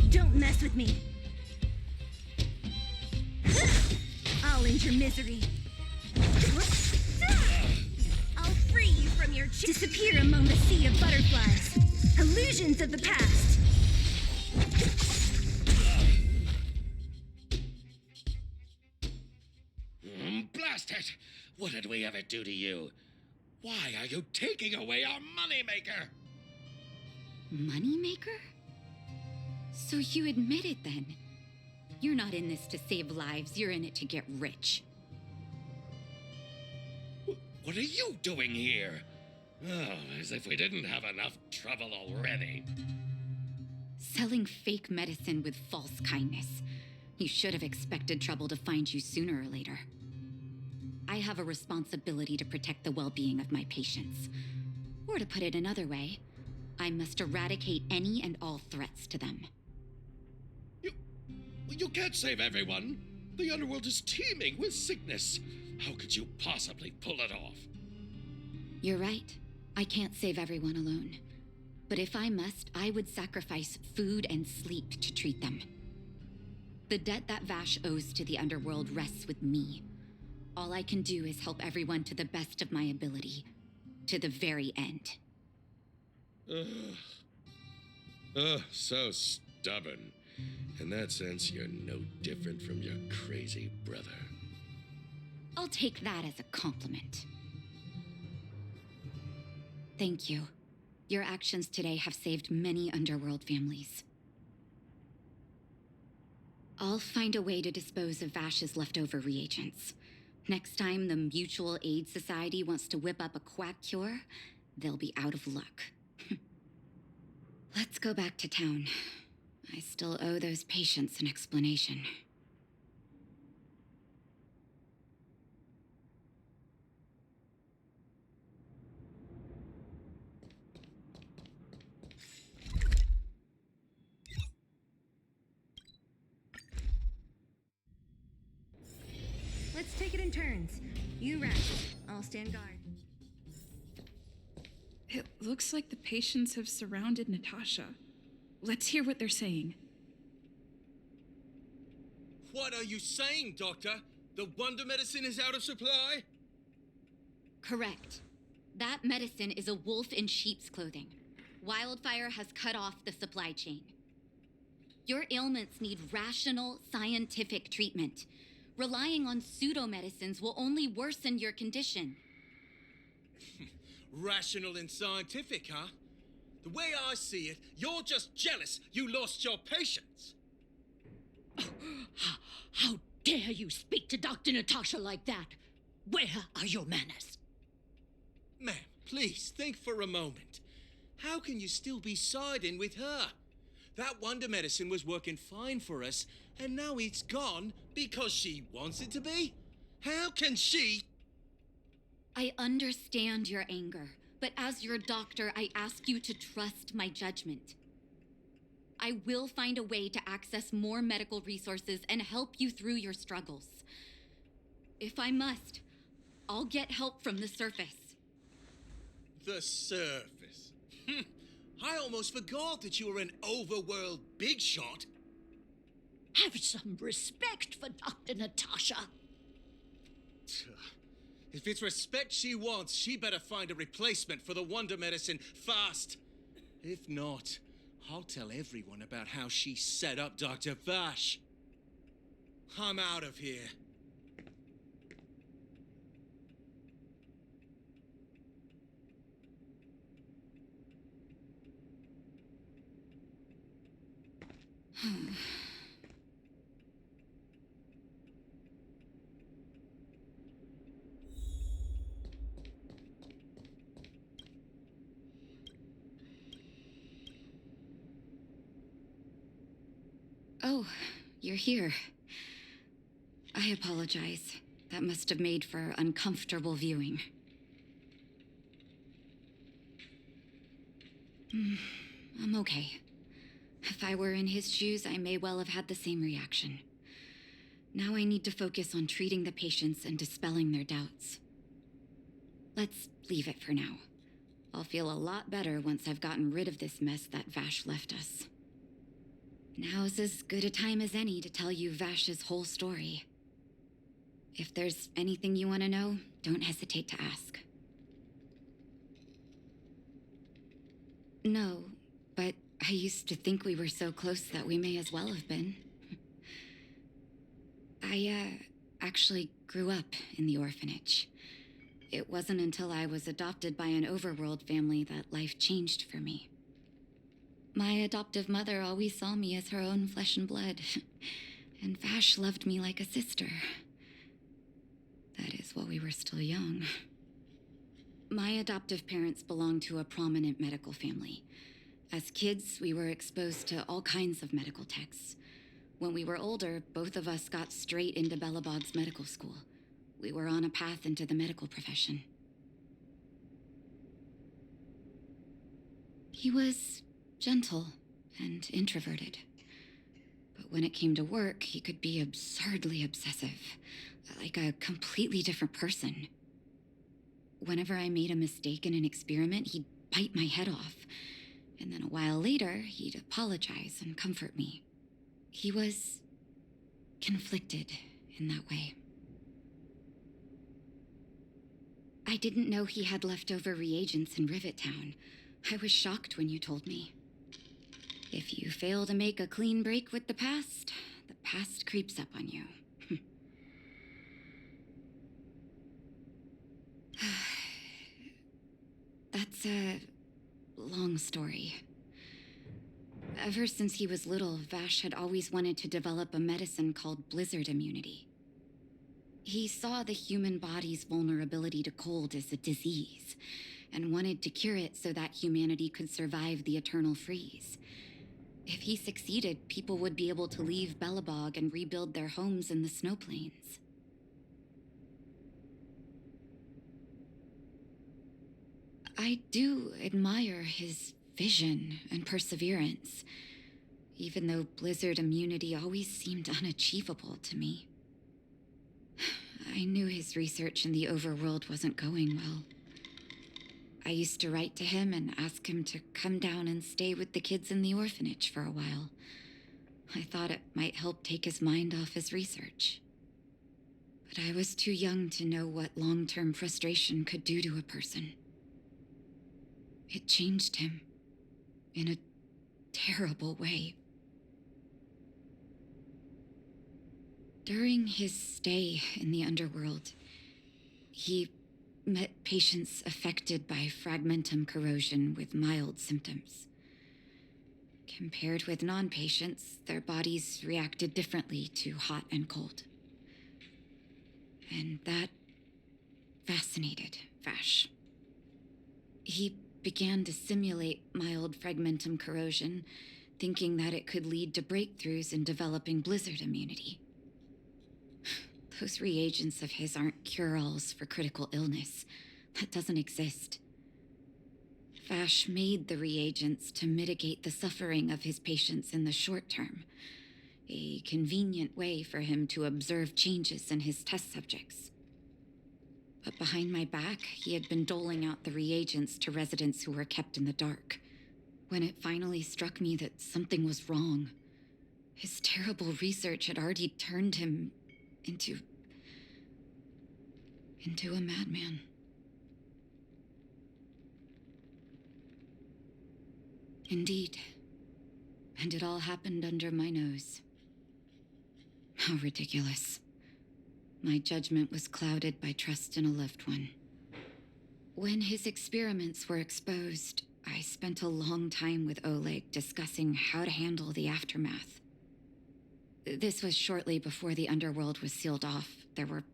Don't mess with me. I'll end your misery. I'll free you from your disappear among the sea of butterflies. Illusions of the past. Blast it! What did we ever do to you? Why are you taking away our moneymaker? Moneymaker? So you admit it then? You're not in this to save lives, you're in it to get rich. What are you doing here? Oh, as if we didn't have enough trouble already. Selling fake medicine with false kindness. You should have expected trouble to find you sooner or later. I have a responsibility to protect the well-being of my patients. Or to put it another way, I must eradicate any and all threats to them. You can't save everyone. The Underworld is teeming with sickness. How could you possibly pull it off? You're right. I can't save everyone alone. But if I must, I would sacrifice food and sleep to treat them. The debt that Vash owes to the Underworld rests with me. All I can do is help everyone to the best of my ability. To the very end. So stubborn. In that sense, you're no different from your crazy brother. I'll take that as a compliment. Thank you. Your actions today have saved many Underworld families. I'll find a way to dispose of Vash's leftover reagents. Next time the Mutual Aid Society wants to whip up a quack cure, they'll be out of luck. Let's go back to town. I still owe those patients an explanation. Let's take it in turns. You rest. I'll stand guard. It looks like the patients have surrounded Natasha. Let's hear what they're saying. What are you saying, Doctor? The wonder medicine is out of supply? Correct. That medicine is a wolf in sheep's clothing. Wildfire has cut off the supply chain. Your ailments need rational, scientific treatment. Relying on pseudo-medicines will only worsen your condition. Rational and scientific, huh? The way I see it, you're just jealous you lost your patients. How dare you speak to Dr. Natasha like that? Where are your manners? Ma'am, please think for a moment. How can you still be siding with her? That wonder medicine was working fine for us And now it's gone because she wants it to be? How can she? I understand your anger, but as your doctor, I ask you to trust my judgment. I will find a way to access more medical resources and help you through your struggles. If I must, I'll get help from the surface. The surface. I almost forgot that you were an overworld big shot. Have some respect for Dr. Natasha. If it's respect she wants, she better find a replacement for the wonder medicine fast. If not, I'll tell everyone about how she set up Dr. Vash. I'm out of here. Oh, you're here. I apologize. That must have made for uncomfortable viewing. I'm okay. If I were in his shoes, I may well have had the same reaction. Now I need to focus on treating the patients and dispelling their doubts. Let's leave it for now. I'll feel a lot better once I've gotten rid of this mess that Vash left us. Now's as good a time as any to tell you Vash's whole story. If there's anything you want to know, don't hesitate to ask. No, but I used to think we were so close that we may as well have been. I, actually grew up in the orphanage. It wasn't until I was adopted by an overworld family that life changed for me. My adoptive mother always saw me as her own flesh and blood, and Vash loved me like a sister. That is while we were still young. My adoptive parents belonged to a prominent medical family. As kids, we were exposed to all kinds of medical texts. When we were older, both of us got straight into Belobog's medical school. We were on a path into the medical profession. He was gentle and introverted. But when it came to work, he could be absurdly obsessive, like a completely different person. Whenever I made a mistake in an experiment, he'd bite my head off. And then a while later, he'd apologize and comfort me. He was conflicted in that way. I didn't know he had leftover reagents in Rivet Town. I was shocked when you told me. If you fail to make a clean break with the past creeps up on you. That's a long story. Ever since he was little, Vash had always wanted to develop a medicine called blizzard immunity. He saw the human body's vulnerability to cold as a disease, and wanted to cure it so that humanity could survive the eternal freeze. If he succeeded, people would be able to leave Belobog and rebuild their homes in the snow plains. I do admire his vision and perseverance, even though blizzard immunity always seemed unachievable to me. I knew his research in the overworld wasn't going well. I used to write to him and ask him to come down and stay with the kids in the orphanage for a while. I thought it might help take his mind off his research. But I was too young to know what long-term frustration could do to a person. It changed him in a terrible way. During his stay in the Underworld, he met patients affected by fragmentum corrosion with mild symptoms. Compared with non-patients, their bodies reacted differently to hot and cold. And that fascinated Vash. He began to simulate mild fragmentum corrosion, thinking that it could lead to breakthroughs in developing blizzard immunity. Those reagents of his aren't cure-alls for critical illness. That doesn't exist. Vash made the reagents to mitigate the suffering of his patients in the short term, a convenient way for him to observe changes in his test subjects. But behind my back, he had been doling out the reagents to residents who were kept in the dark. When it finally struck me that something was wrong, his terrible research had already turned him into a madman. Indeed. And it all happened under my nose. How ridiculous. My judgment was clouded by trust in a loved one. When his experiments were exposed, I spent a long time with Oleg discussing how to handle the aftermath. This was shortly before the Underworld was sealed off. There were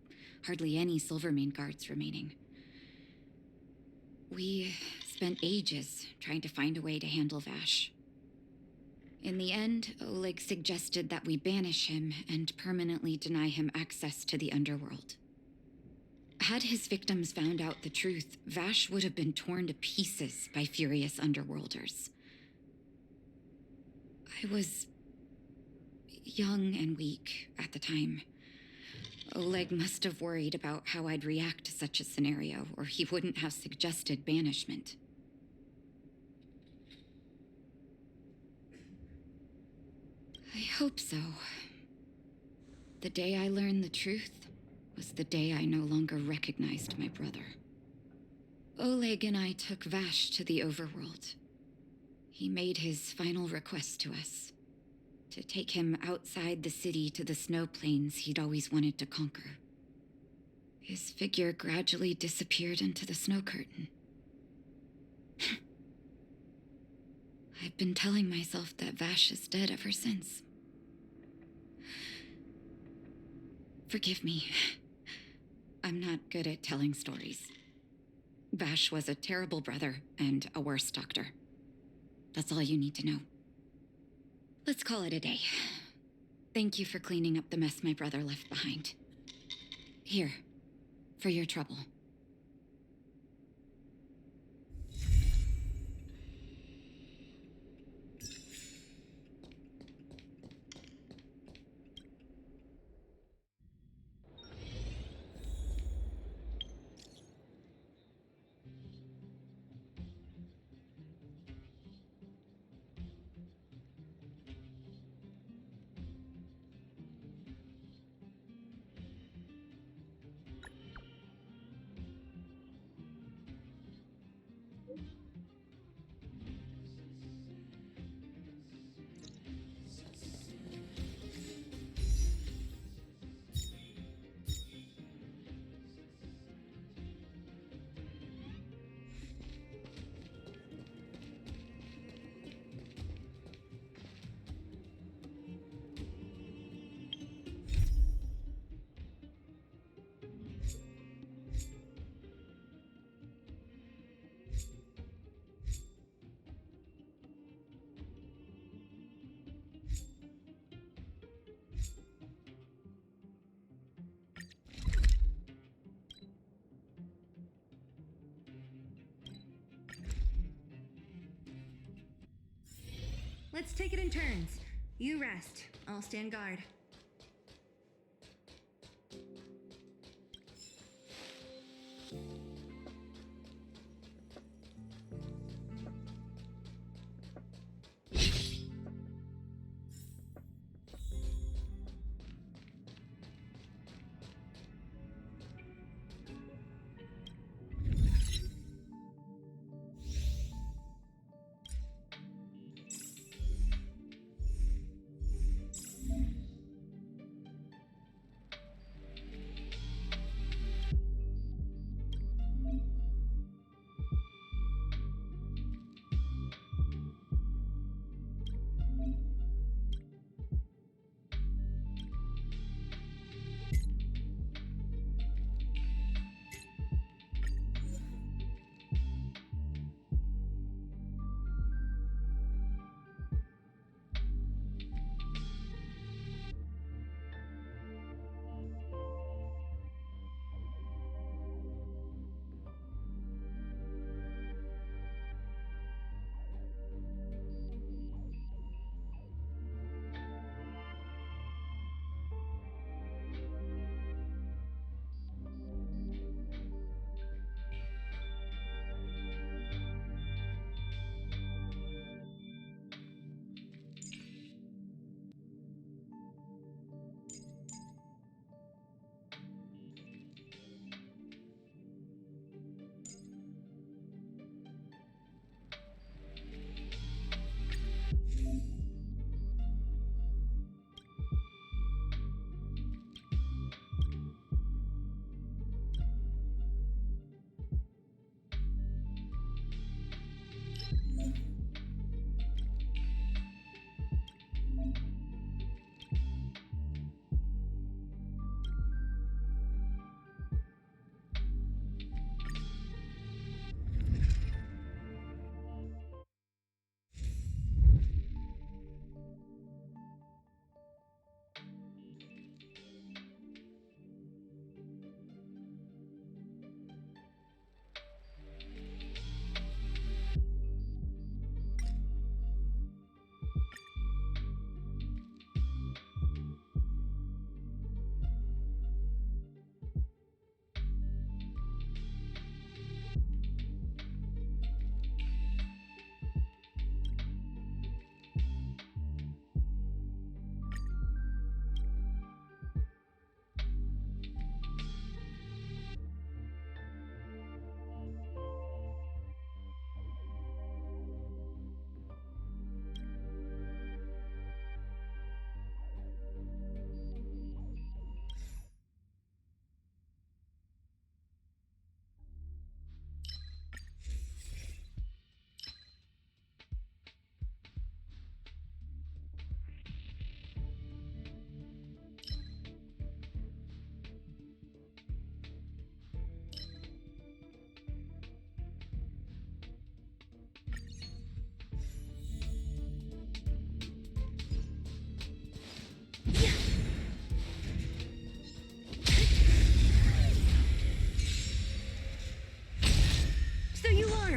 hardly any Silvermane guards remaining. We spent ages trying to find a way to handle Vash. In the end, Oleg suggested that we banish him and permanently deny him access to the Underworld. Had his victims found out the truth, Vash would have been torn to pieces by furious Underworlders. I was young and weak at the time. Oleg must have worried about how I'd react to such a scenario, or he wouldn't have suggested banishment. I hope so. The day I learned the truth was the day I no longer recognized my brother. Oleg and I took Vash to the Overworld. He made his final request to us, to take him outside the city to the snow plains he'd always wanted to conquer. His figure gradually disappeared into the snow curtain. I've been telling myself that Vash is dead ever since. Forgive me. I'm not good at telling stories. Vash was a terrible brother and a worse doctor. That's all you need to know. Let's call it a day. Thank you for cleaning up the mess my brother left behind. Here, for your trouble. Let's take it in turns. You rest. I'll stand guard.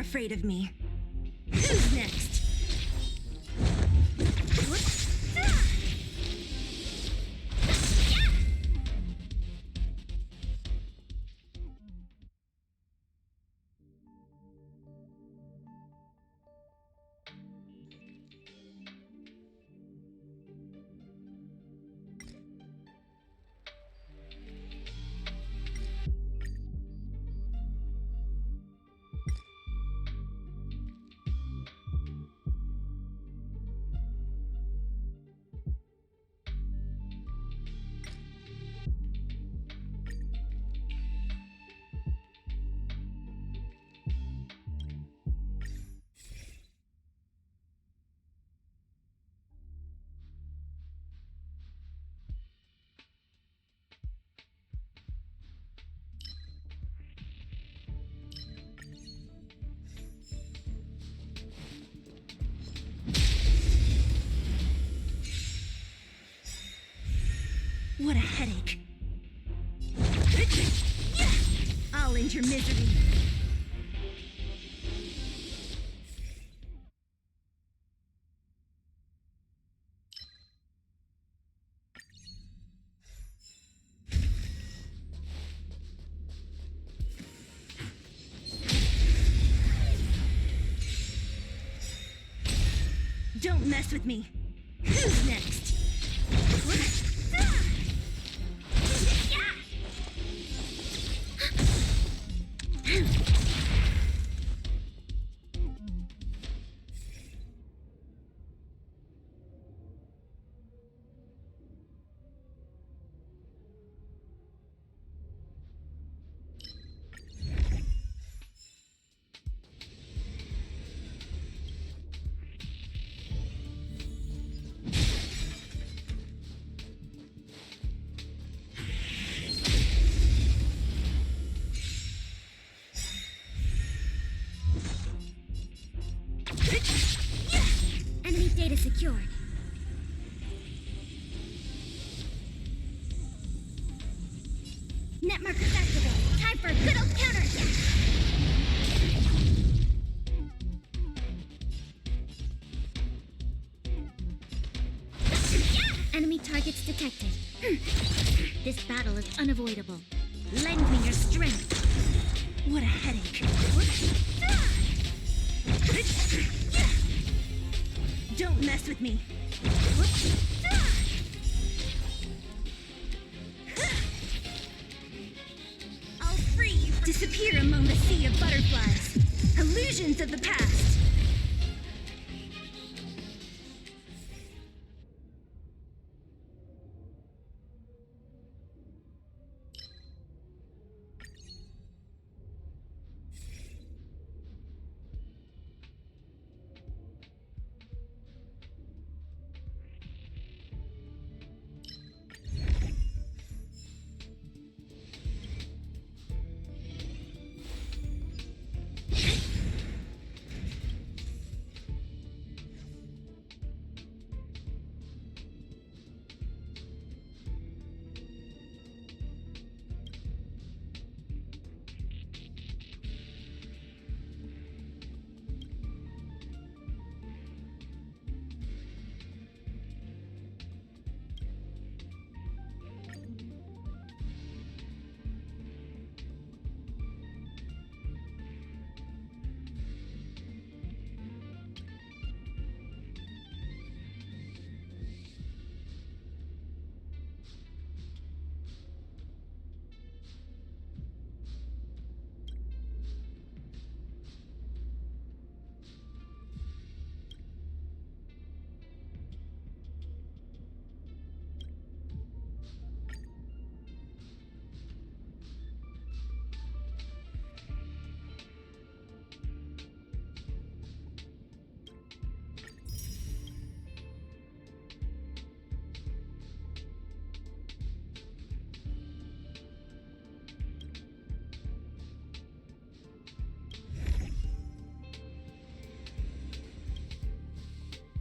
afraid of me. Who's next? What a headache. I'll end your misery. Don't mess with me. Who's next? Enemy data secured. Net markers activated. Time for a good old counterattack. Enemy targets detected. This battle is unavoidable. Lend me your strength. What a headache. Don't mess with me. I'll free you. Disappear among the sea of butterflies. Illusions of the past.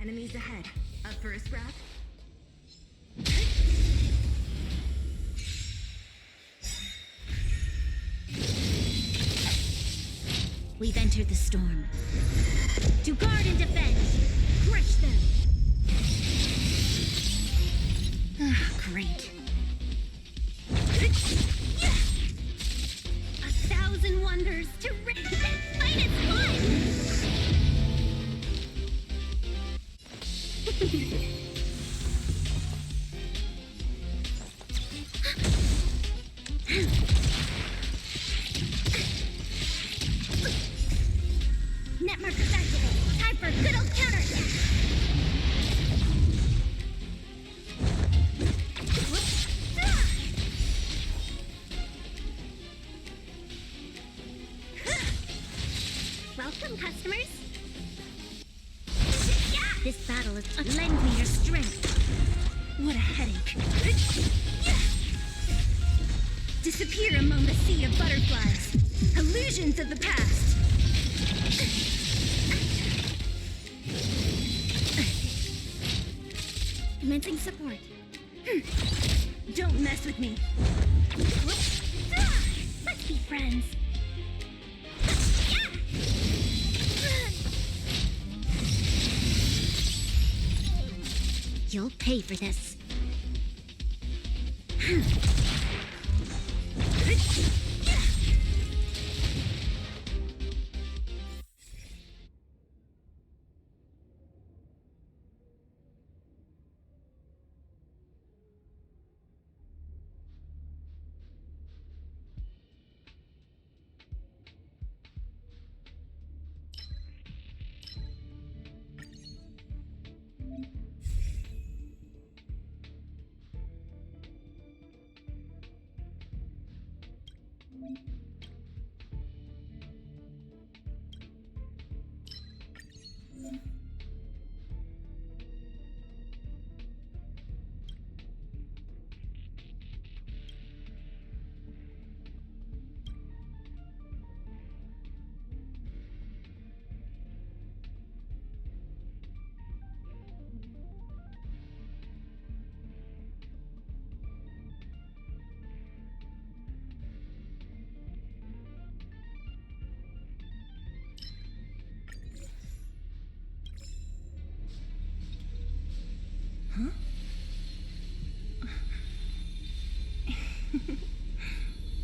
Enemies ahead. Up for a scrap? We've entered the storm. To guard and defend! Crush them! Ah, great. 1,000 wonders to rid and fight its blood! Net markers activate. Time for a good old counterattack. Welcome, customers. This battle is lend me your strength. What a headache. Disappear among the sea of butterflies. Illusions of the past. Commencing support. Don't mess with me. Let's be friends. You'll pay for this. Huh?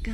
Go.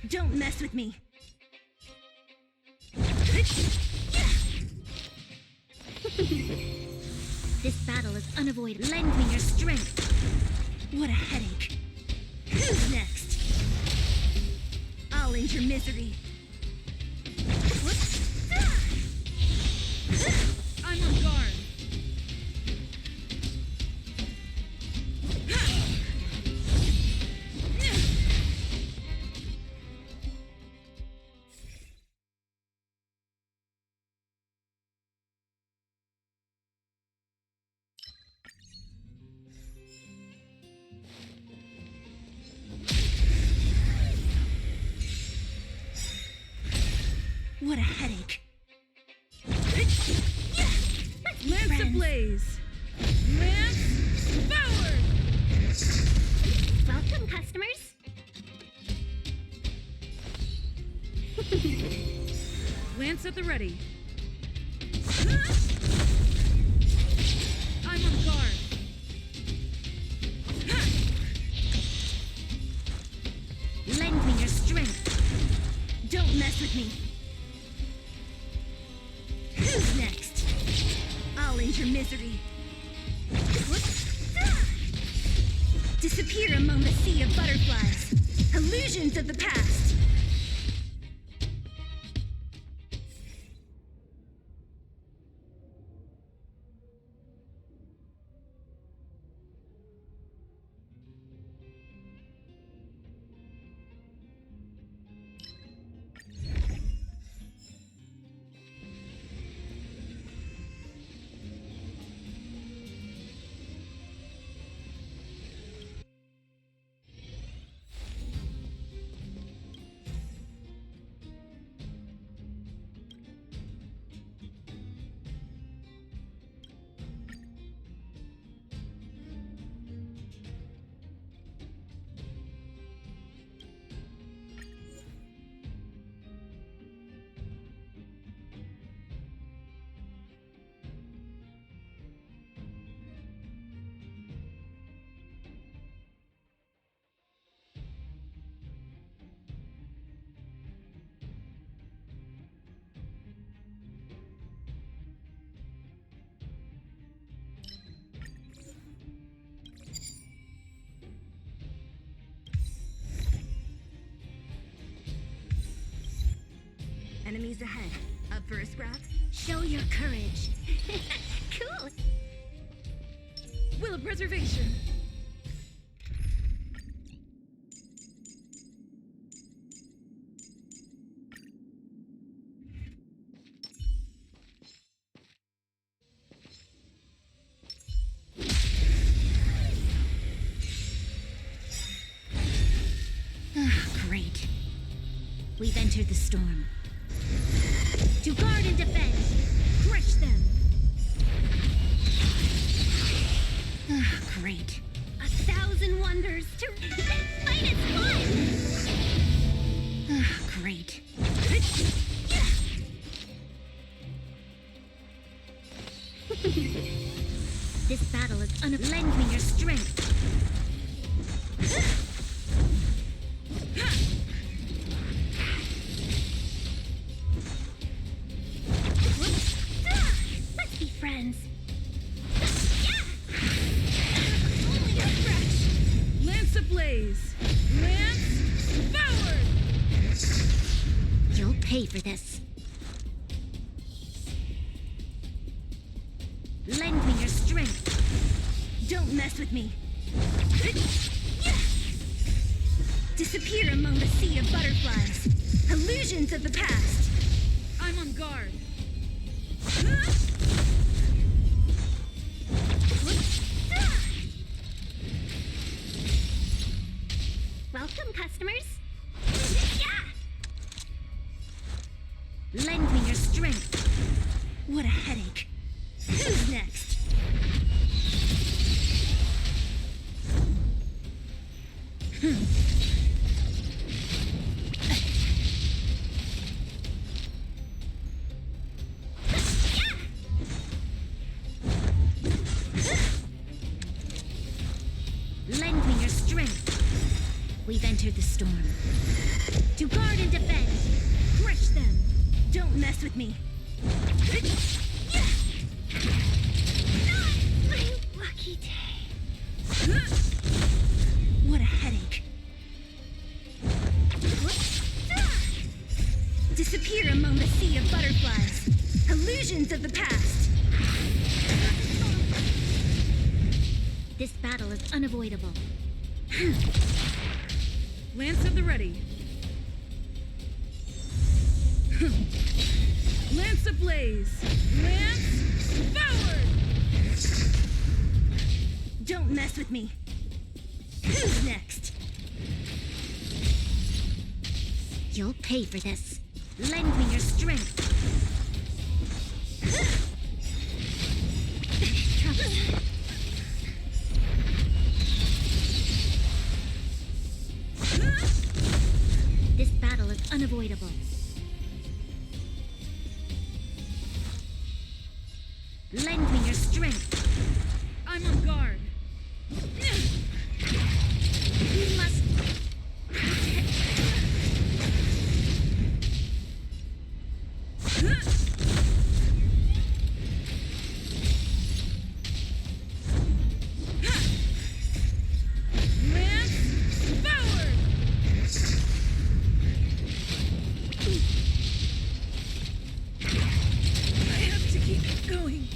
Don't mess with me. This battle is unavoidable. Lend me your strength. What a headache. Who's next? I'll end your misery. I'm on guard. What a headache. Lance ablaze! Lance forward! Welcome, customers. Lance at the ready. I'm on guard. Lend me your strength. Don't mess with me. Who's next? I'll end your misery. Disappear among the sea of butterflies. Illusions of the past. Enemies ahead. Up for a scrap? Show your courage. Cool. Will of preservation. Great. We've entered the storm. To guard and defend! Crush them! Great. 1,000 wonders to... This fight is won! Great. This battle is Lend me your strength! Let's be friends. Only a scratch. Lance ablaze. Lance forward! You'll pay for this. Lend me your strength. Don't mess with me. Disappear among the sea of butterflies. Illusions of the past. I'm on guard. Welcome, customers. Lend me your strength. What a headache. Who's next? We've entered the storm. To guard and defend! Crush them! Don't mess with me! Not my lucky day! What a headache! Disappear among the sea of butterflies! Illusions of the past! This battle is unavoidable. Lance at the ready. Lance ablaze! Lance forward! Don't mess with me! Who's next? You'll pay for this. Lend me your strength. Trouble. This battle is unavoidable. Lend me your strength. I'm on guard. You must... Lance forward! I have to keep going.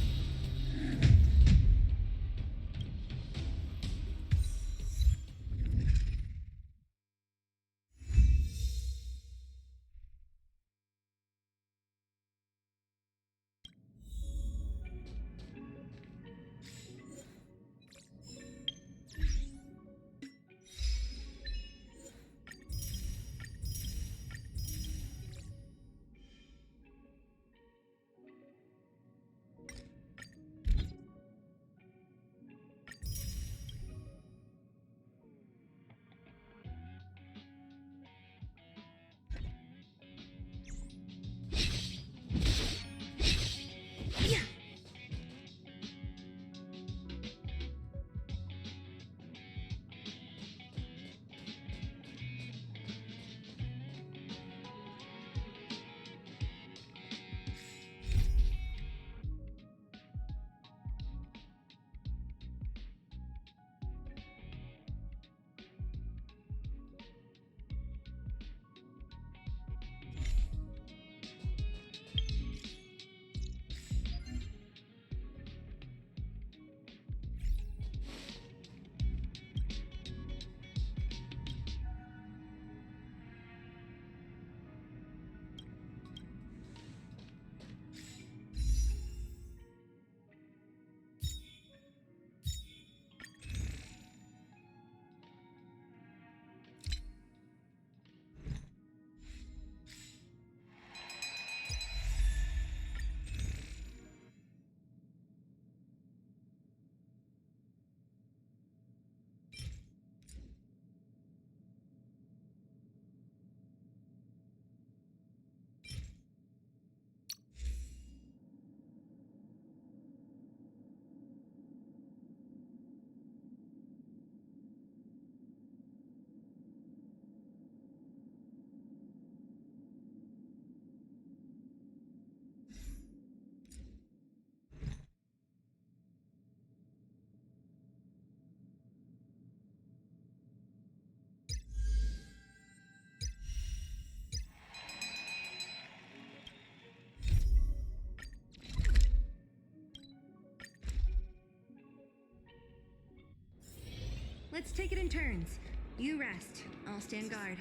Let's take it in turns. You rest. I'll stand guard.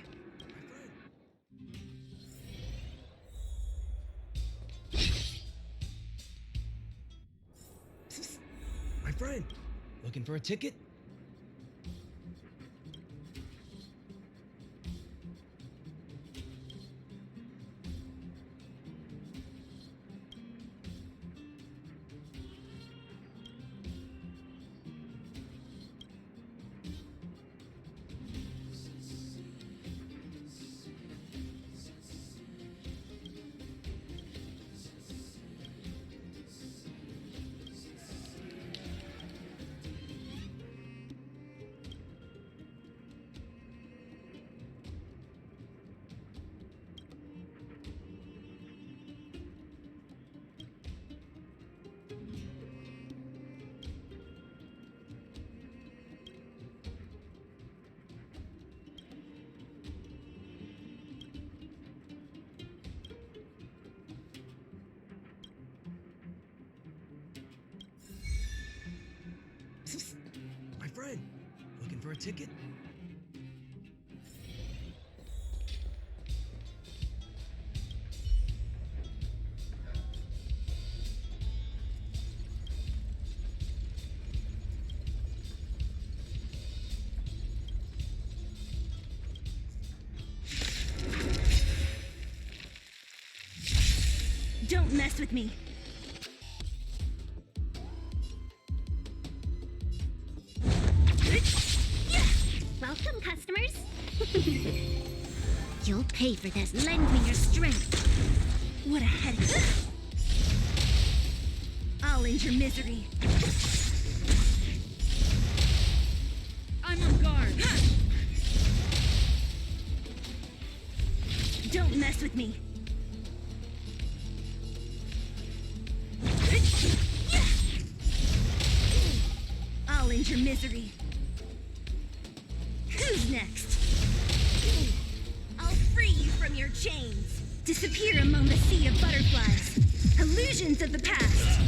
My friend, looking for a ticket? for a ticket? Don't mess with me. Welcome, customers. You'll pay for this. Lend me your strength. What a headache. I'll end your misery. I'm on guard. Don't mess with me. I'll end your misery. Who's next? I'll free you from your chains. Disappear among the sea of butterflies. Illusions of the past.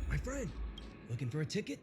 My friend, looking for a ticket?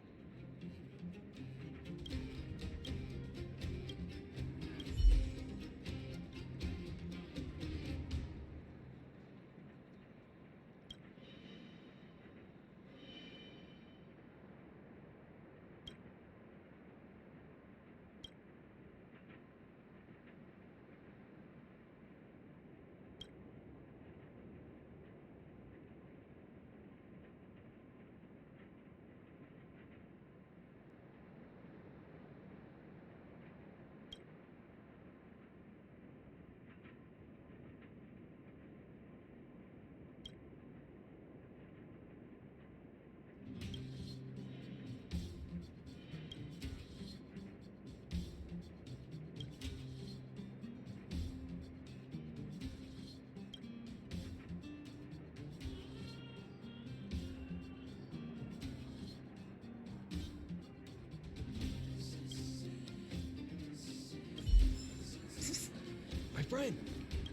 My friend,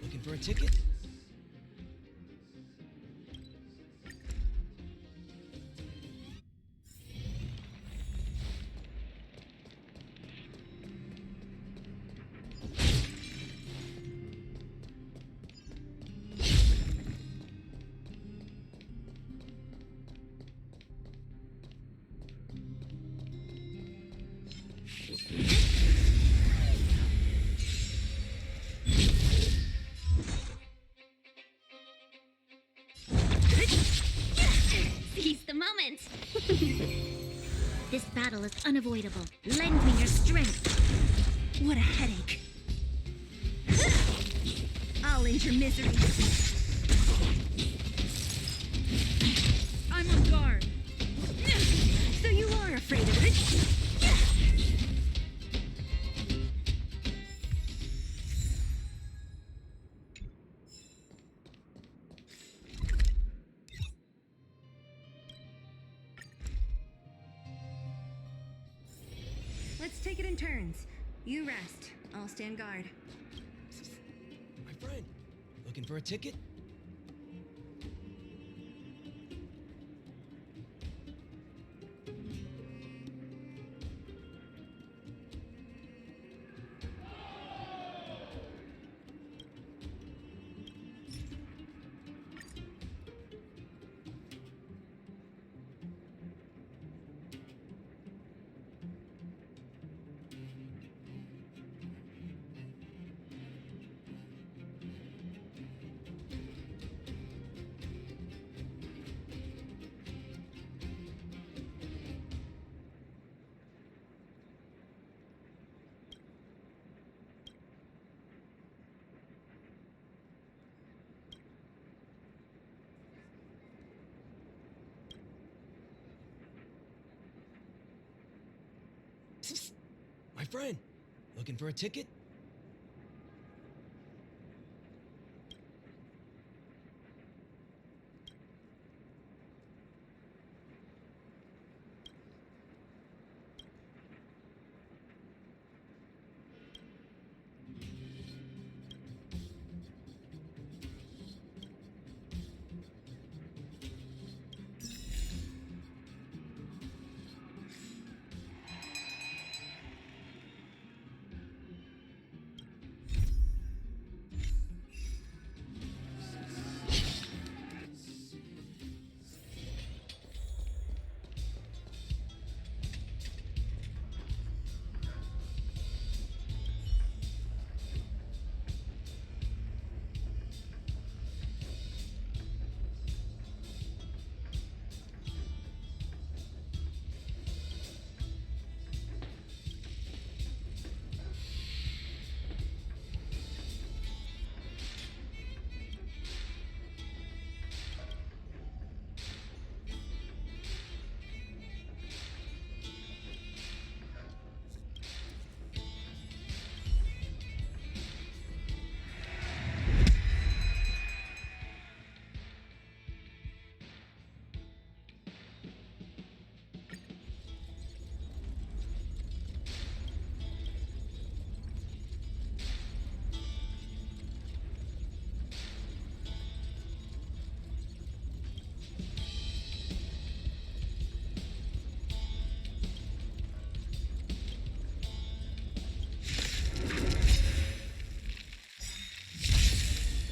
looking for a ticket? Seize the moment. This battle is unavoidable. Lend me your strength. What a headache. I'll end your misery. I'm on guard. So you are afraid of it? Let's take it in turns. You rest. I'll stand guard. My friend, looking for a ticket? My friend, looking for a ticket?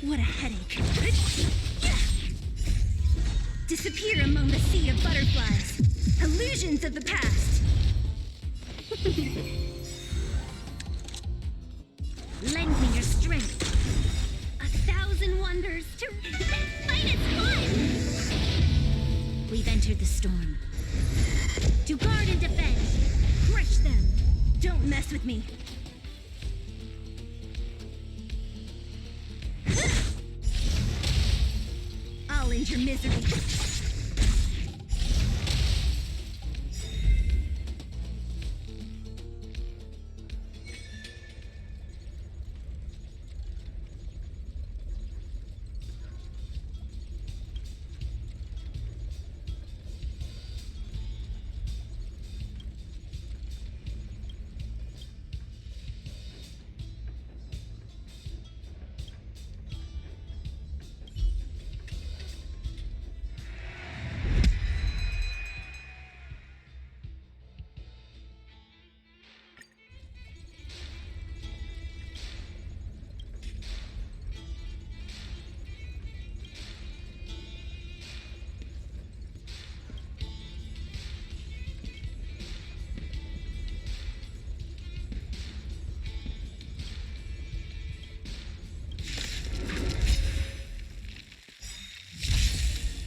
What a headache. Disappear among the sea of butterflies. Illusions of the past. Lend me your strength. 1,000 wonders to fight its fun. We've entered the storm. To guard and defend. Crush them. Don't mess with me. I'll end your misery.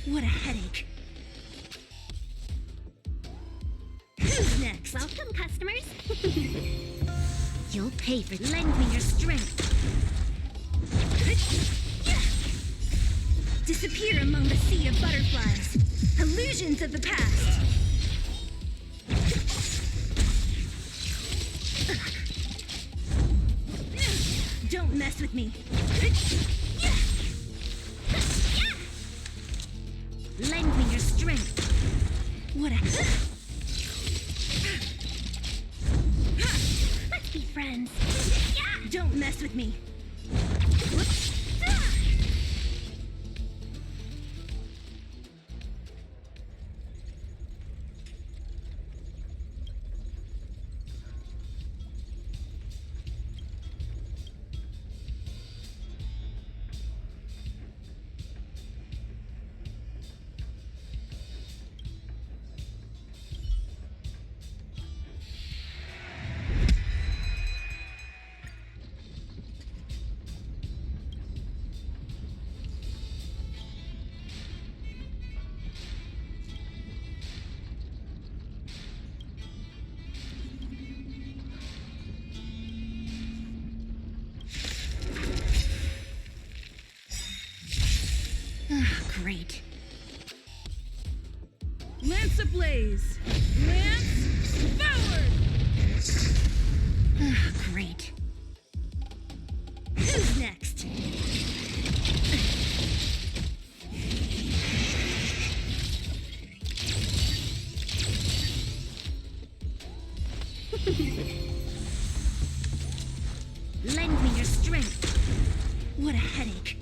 What a headache. Who's next? Welcome, customers. You'll pay for lend me your strength. Disappear among the sea of butterflies. Illusions of the past. Don't mess with me. Lend me your strength. What a... Let's be friends. Don't mess with me. Great. Lance ablaze! Lance forward! Great. Who's next? Lend me your strength. What a headache.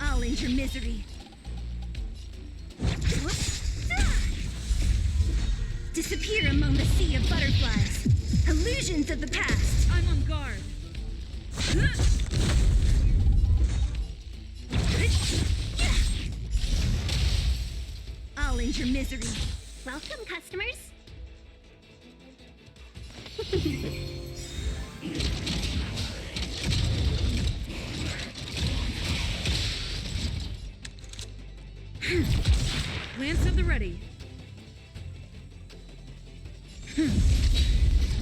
I'll end your misery. Disappear among the sea of butterflies. Illusions of the past. I'm on guard. I'll end your misery. Welcome, customers. Lance at the ready.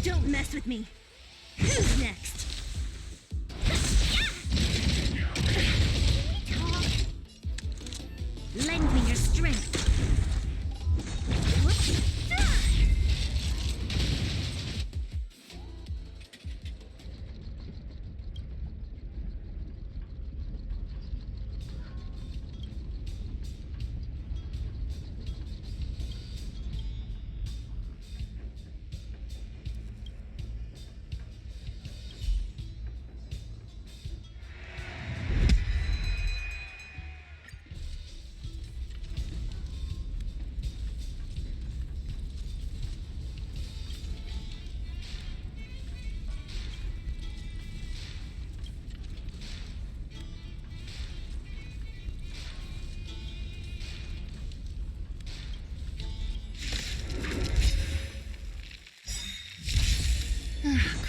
Don't mess with me. Who's next? Lend me your strength.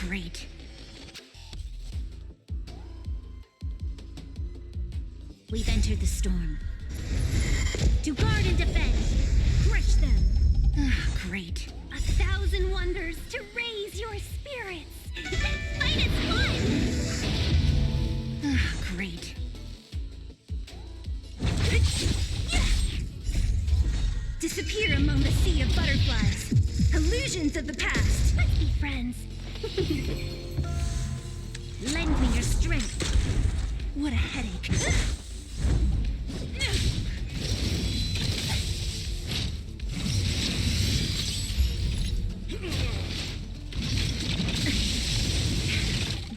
Great. We've entered the storm. To guard and defend, crush them. Great. 1,000 wonders to raise your spirits. Fight is fun! Great. Disappear among the sea of butterflies. Illusions of the past. Let's be friends. Lend me your strength. What a headache.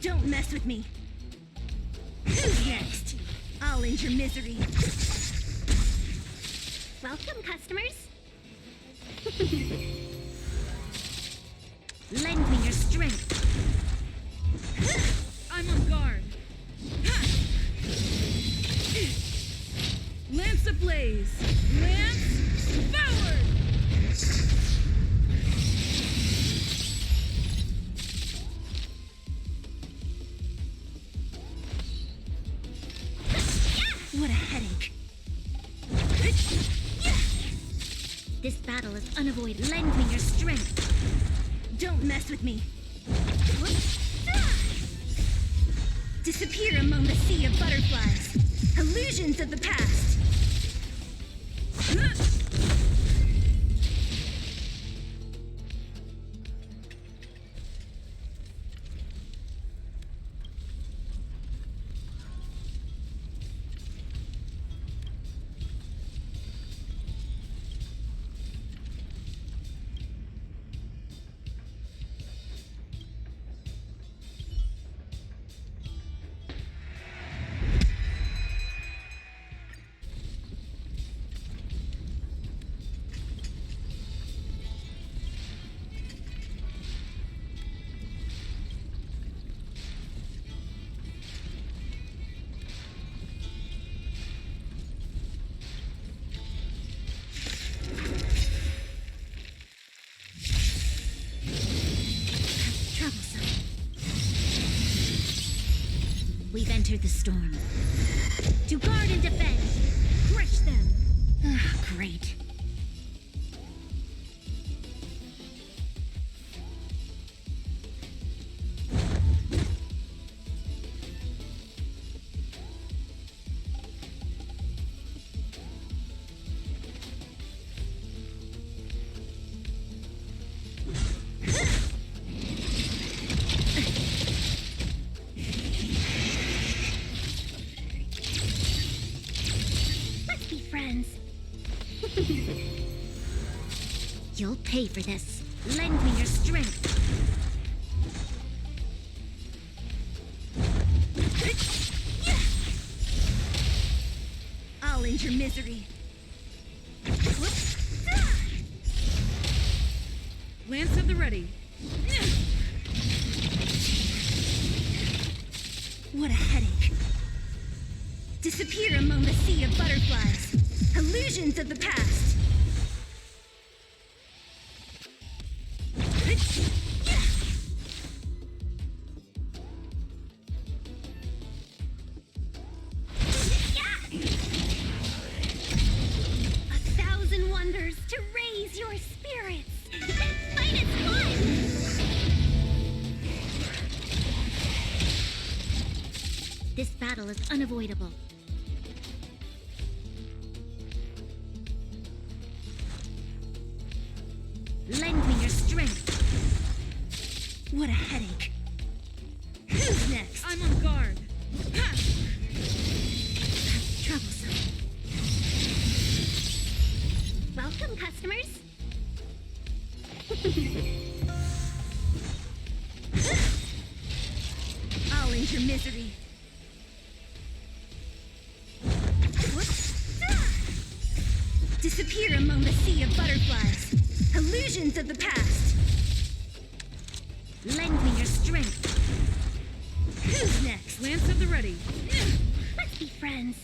Don't mess with me. Who's next? I'll end your misery. Welcome, customers. Lend me your strength. I'm on guard. Lance ablaze. Lance forward. What a headache. This battle is unavoidable. Lend me your strength. Don't mess with me. Disappear among the sea of butterflies. Illusions of the past. We've entered the storm. To guard and defend, crush them. Great. Friends. You'll pay for this. Lend me your strength. I'll end your misery. Lance at the ready. What a headache. Disappear among the sea of butterflies. Illusions of the past. A thousand wonders to raise your spirits. Fight is fun! This battle is unavoidable. Lend me your strength. What a headache. Who's next? I'm on guard. Troublesome. Welcome, customers. I'll end your misery. Disappear among the sea of butterflies. Illusions of the past. Lend me your strength. Who's next? Lance at the ready. Let's be friends.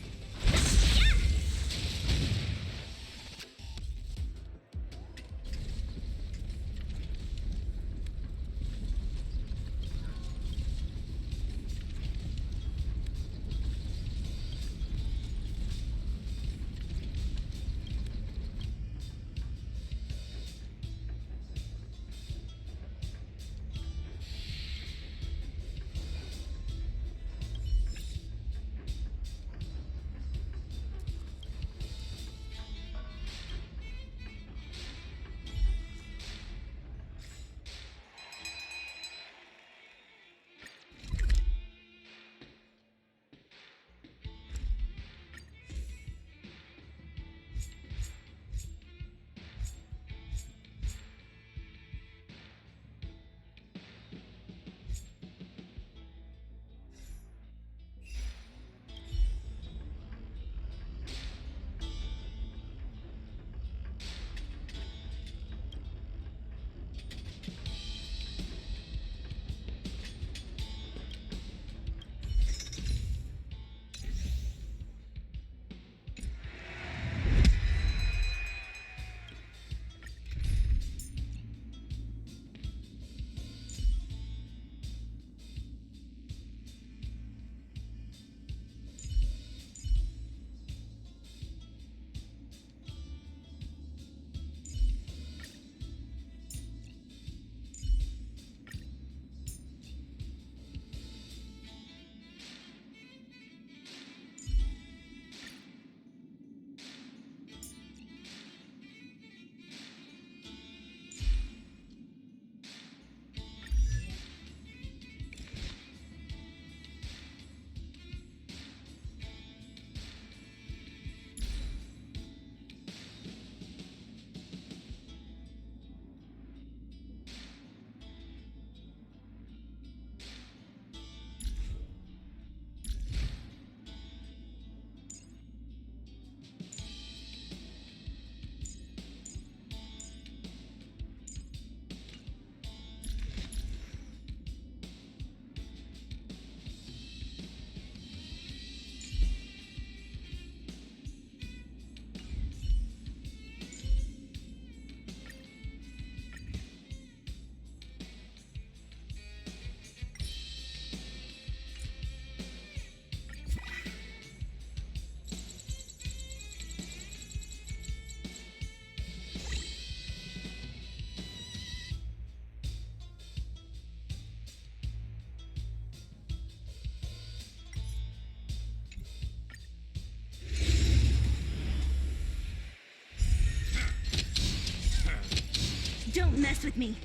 Don't mess with me.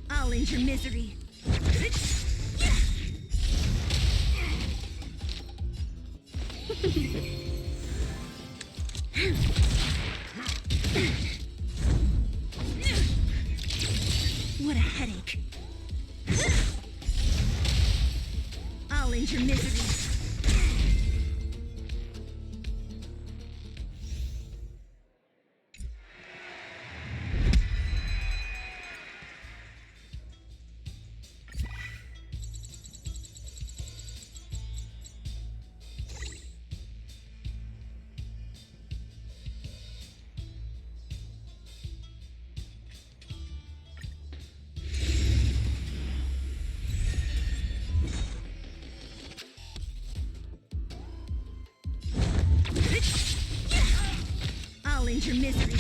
I'll end your misery. What a headache. I'll end your misery. I'll end your misery.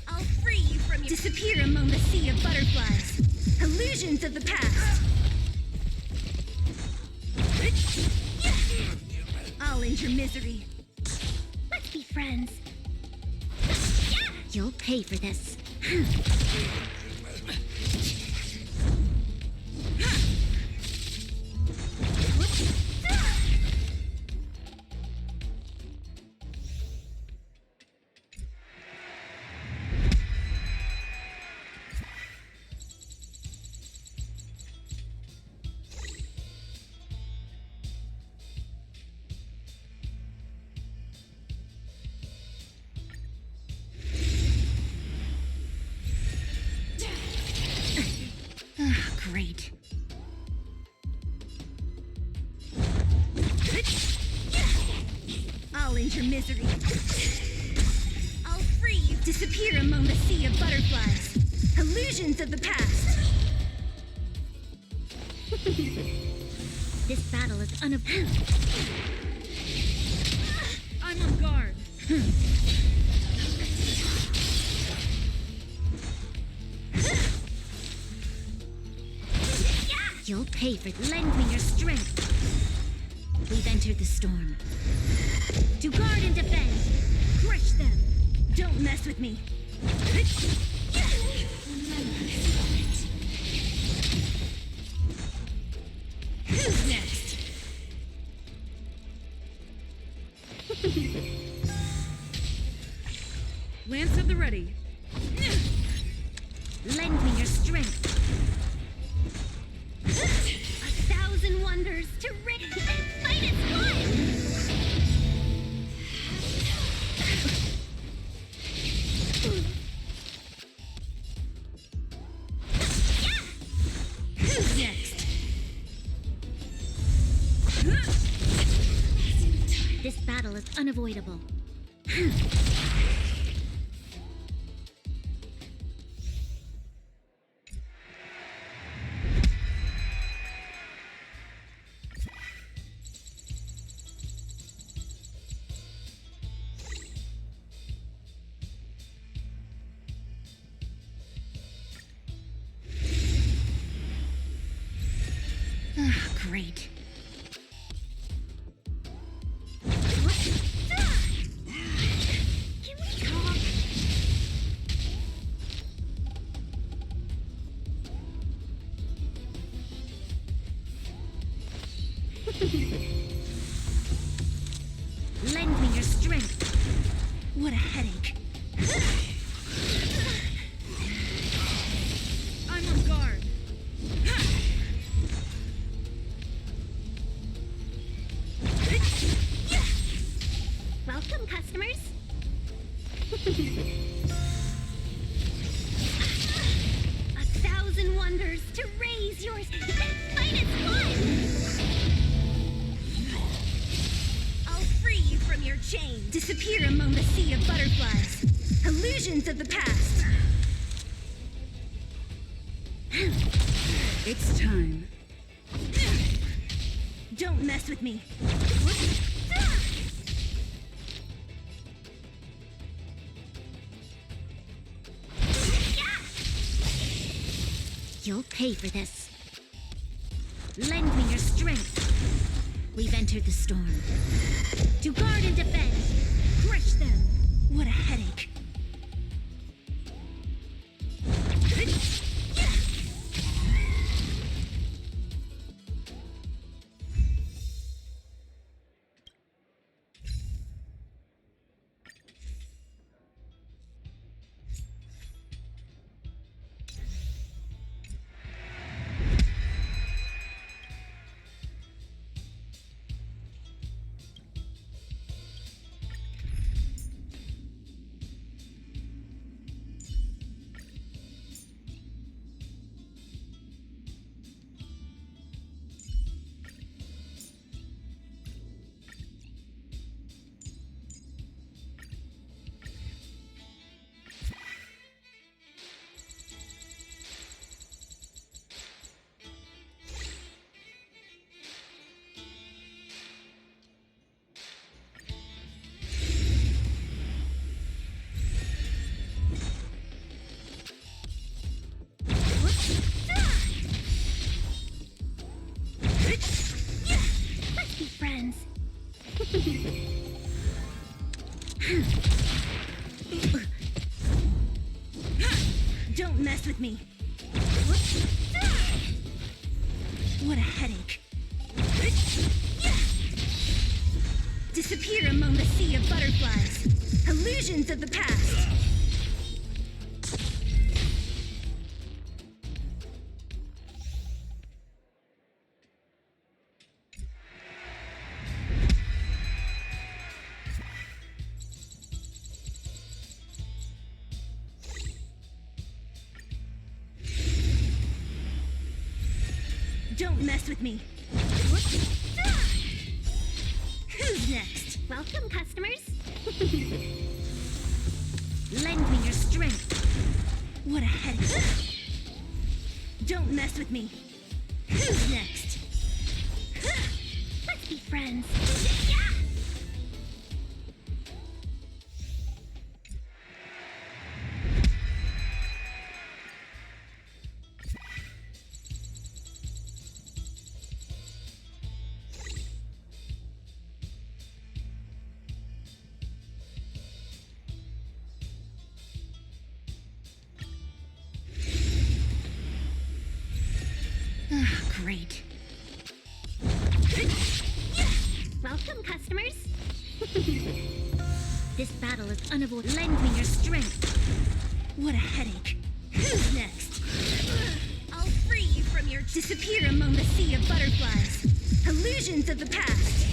I'll free you from your disappear among the sea of butterflies. Illusions of the past. I'll end your misery. Let's be friends. You'll pay for this. Great. I'll end your misery. I'll free you. Disappear among the sea of butterflies. Illusions of the past. This battle is I'm on guard. You'll pay for lend me your strength. We've entered the storm. To guard and defend. Crush them. Don't mess with me. Who's next? Lance at the ready. Lend me your strength. 1,000 wonders to rid and fight its one! Who's next? This battle is unavoidable. Great. Can we talk? Lend me your strength. What a headache. I'm on guard. Welcome, customers. 1,000 wonders to raise yours and fight its one! I'll free you from your chain. Disappear among the sea of butterflies. Illusions of the past. It's time. Don't mess with me. You'll pay for this. Lend me your strength. We've entered the storm. To guard and defend. Don't mess with me. What a headache. Disappear among the sea of butterflies. Illusions of the past. Don't mess with me. Who's next? Welcome, customers. Lend me your strength. What a headache. Don't mess with me. Who's next? Let's be friends. Great. Welcome, customers. This battle is unavoidable. Lend me your strength. What a headache. Who's next? I'll free you from your... Disappear among the sea of butterflies. Illusions of the past.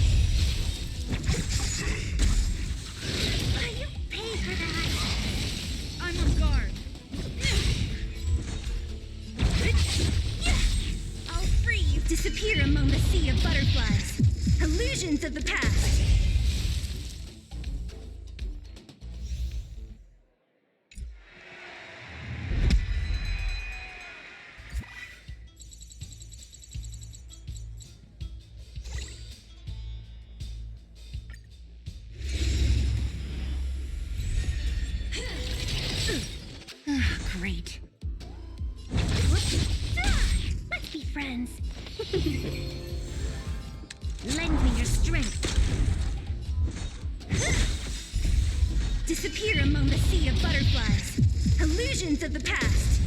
You pay for that. I'm on guard. I'll free you. Disappear among the sea of butterflies. Illusions of the past. Great. Let's be friends. Lend me your strength. Disappear among the sea of butterflies. Illusions of the past.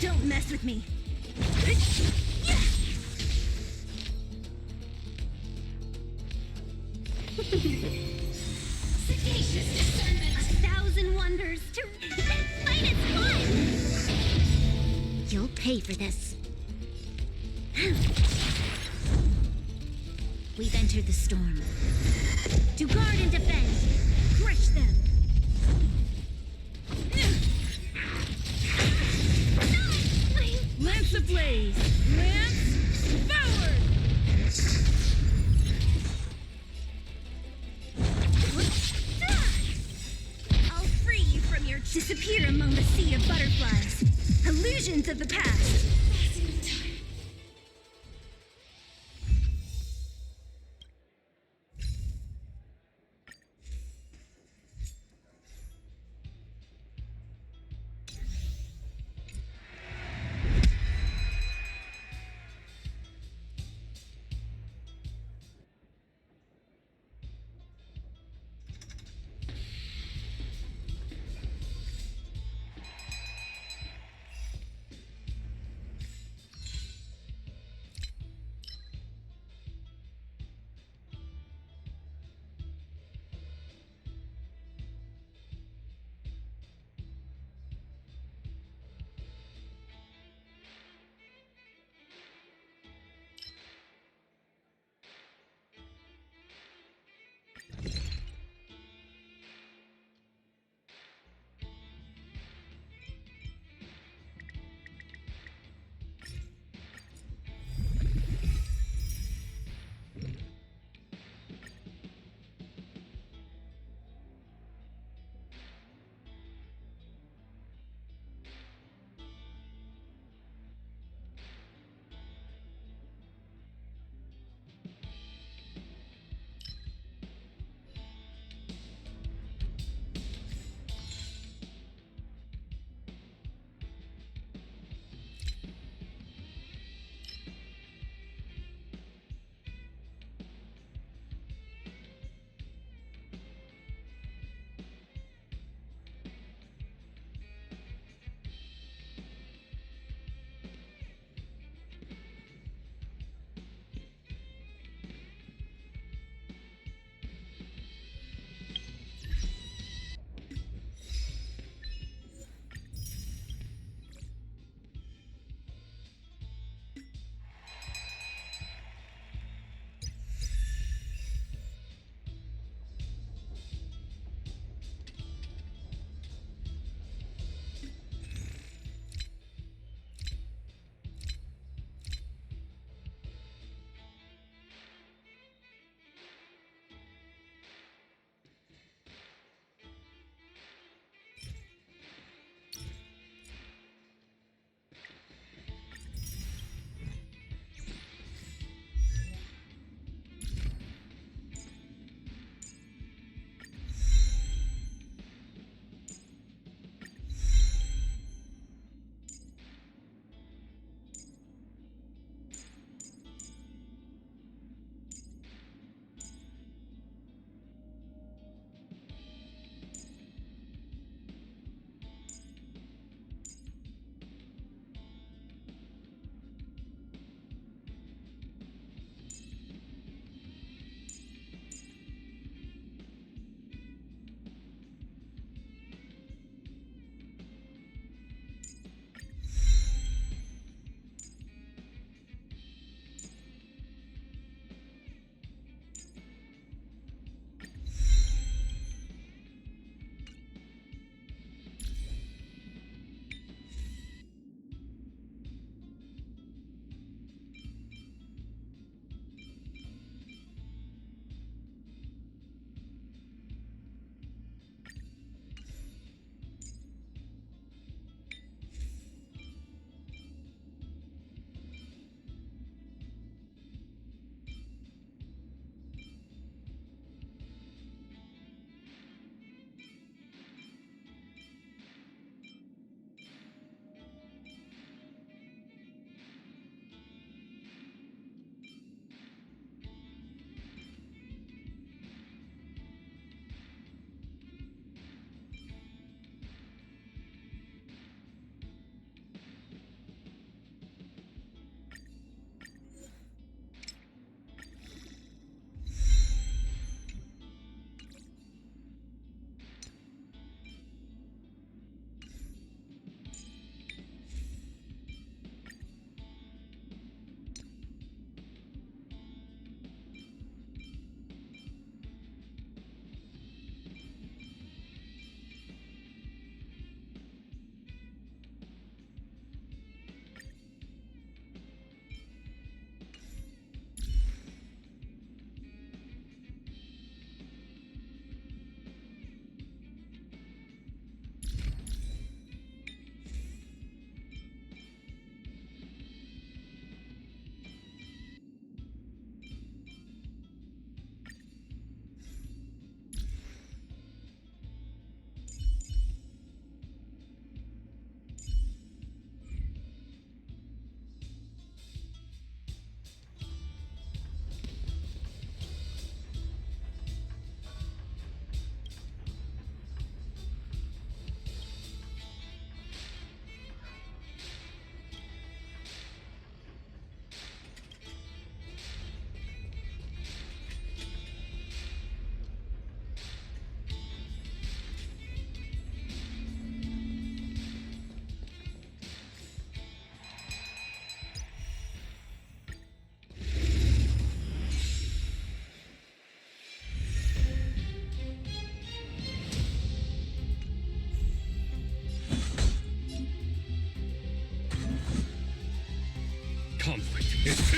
Don't mess with me. Sagacious discernment. 1,000 wonders to Fight is one. You'll pay for this. We've entered the storm. To guard and defend. Crush them. Lance ablaze! Lance forward! I'll free you from your... Disappear among the sea of butterflies. Illusions of the past.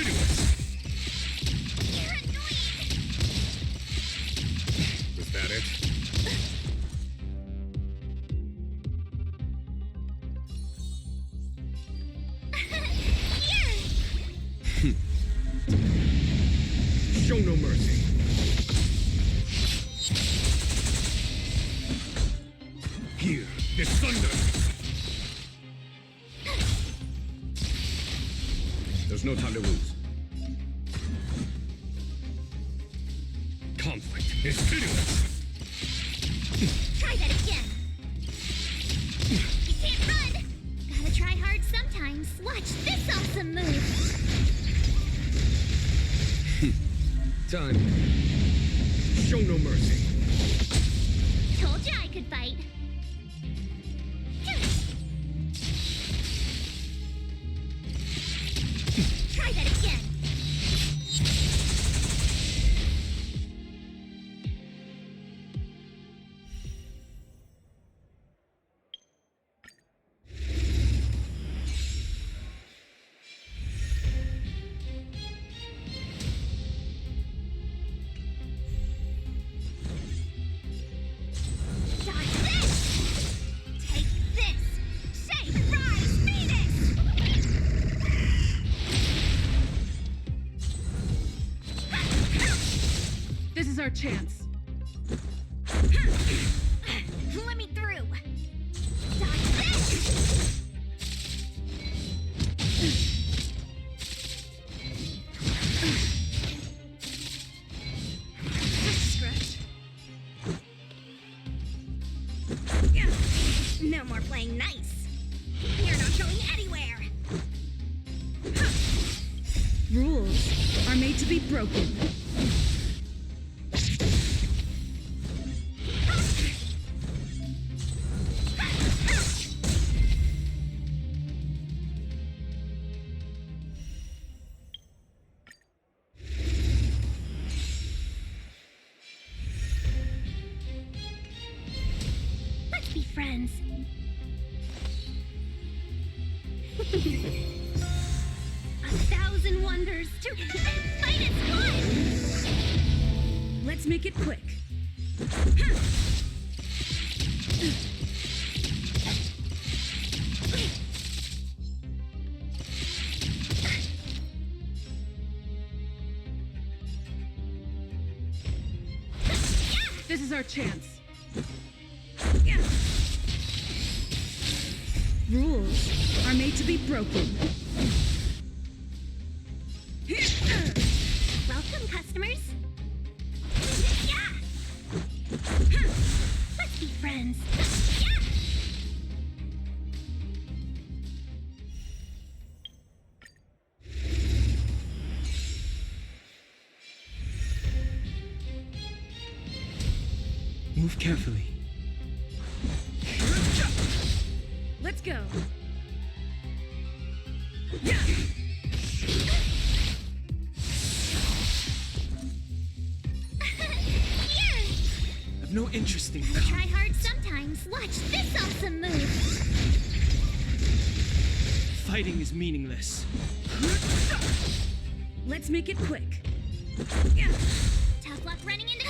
insidious! You're annoying! Was that it? Here! Show no mercy. Here, this thunder! There's no time to lose. Conflict is pitiless! Try that again! You can't run! Gotta try hard sometimes. Watch this awesome move! Time. Show no mercy. Told you I could fight. Try that again! Dodge this! Take this! Shake, rise, Venus! This is our chance. Let me through! Dodge this! Just stretch. No more playing nice! You're not going anywhere! Rules are made to be broken. Let's be friends. 1,000 wonders to fight its good! Let's make it quick. This is our chance. Rules are made to be broken. Welcome, customers. Let's be friends. Move carefully. Let's go. I've no interest in Gotta try hard sometimes. Watch this awesome move. fighting is meaningless. Let's make it quick. Tough luck running into...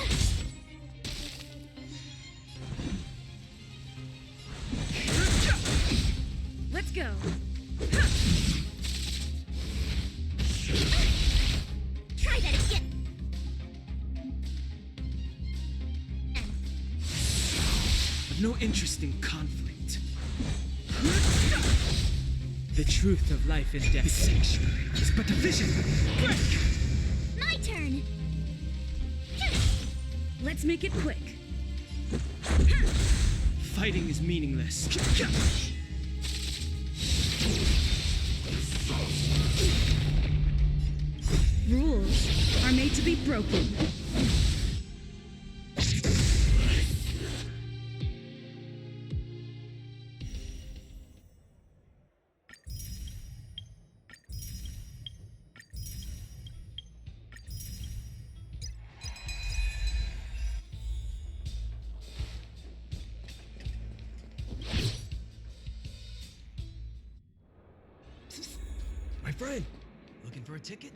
Let's go. Try that again. I've no interest in conflict. The truth of life and death. This sanctuary is but a vision. My turn. Let's make it quick. Fighting is meaningless. Rules are made to be broken. My friend, Looking for a ticket?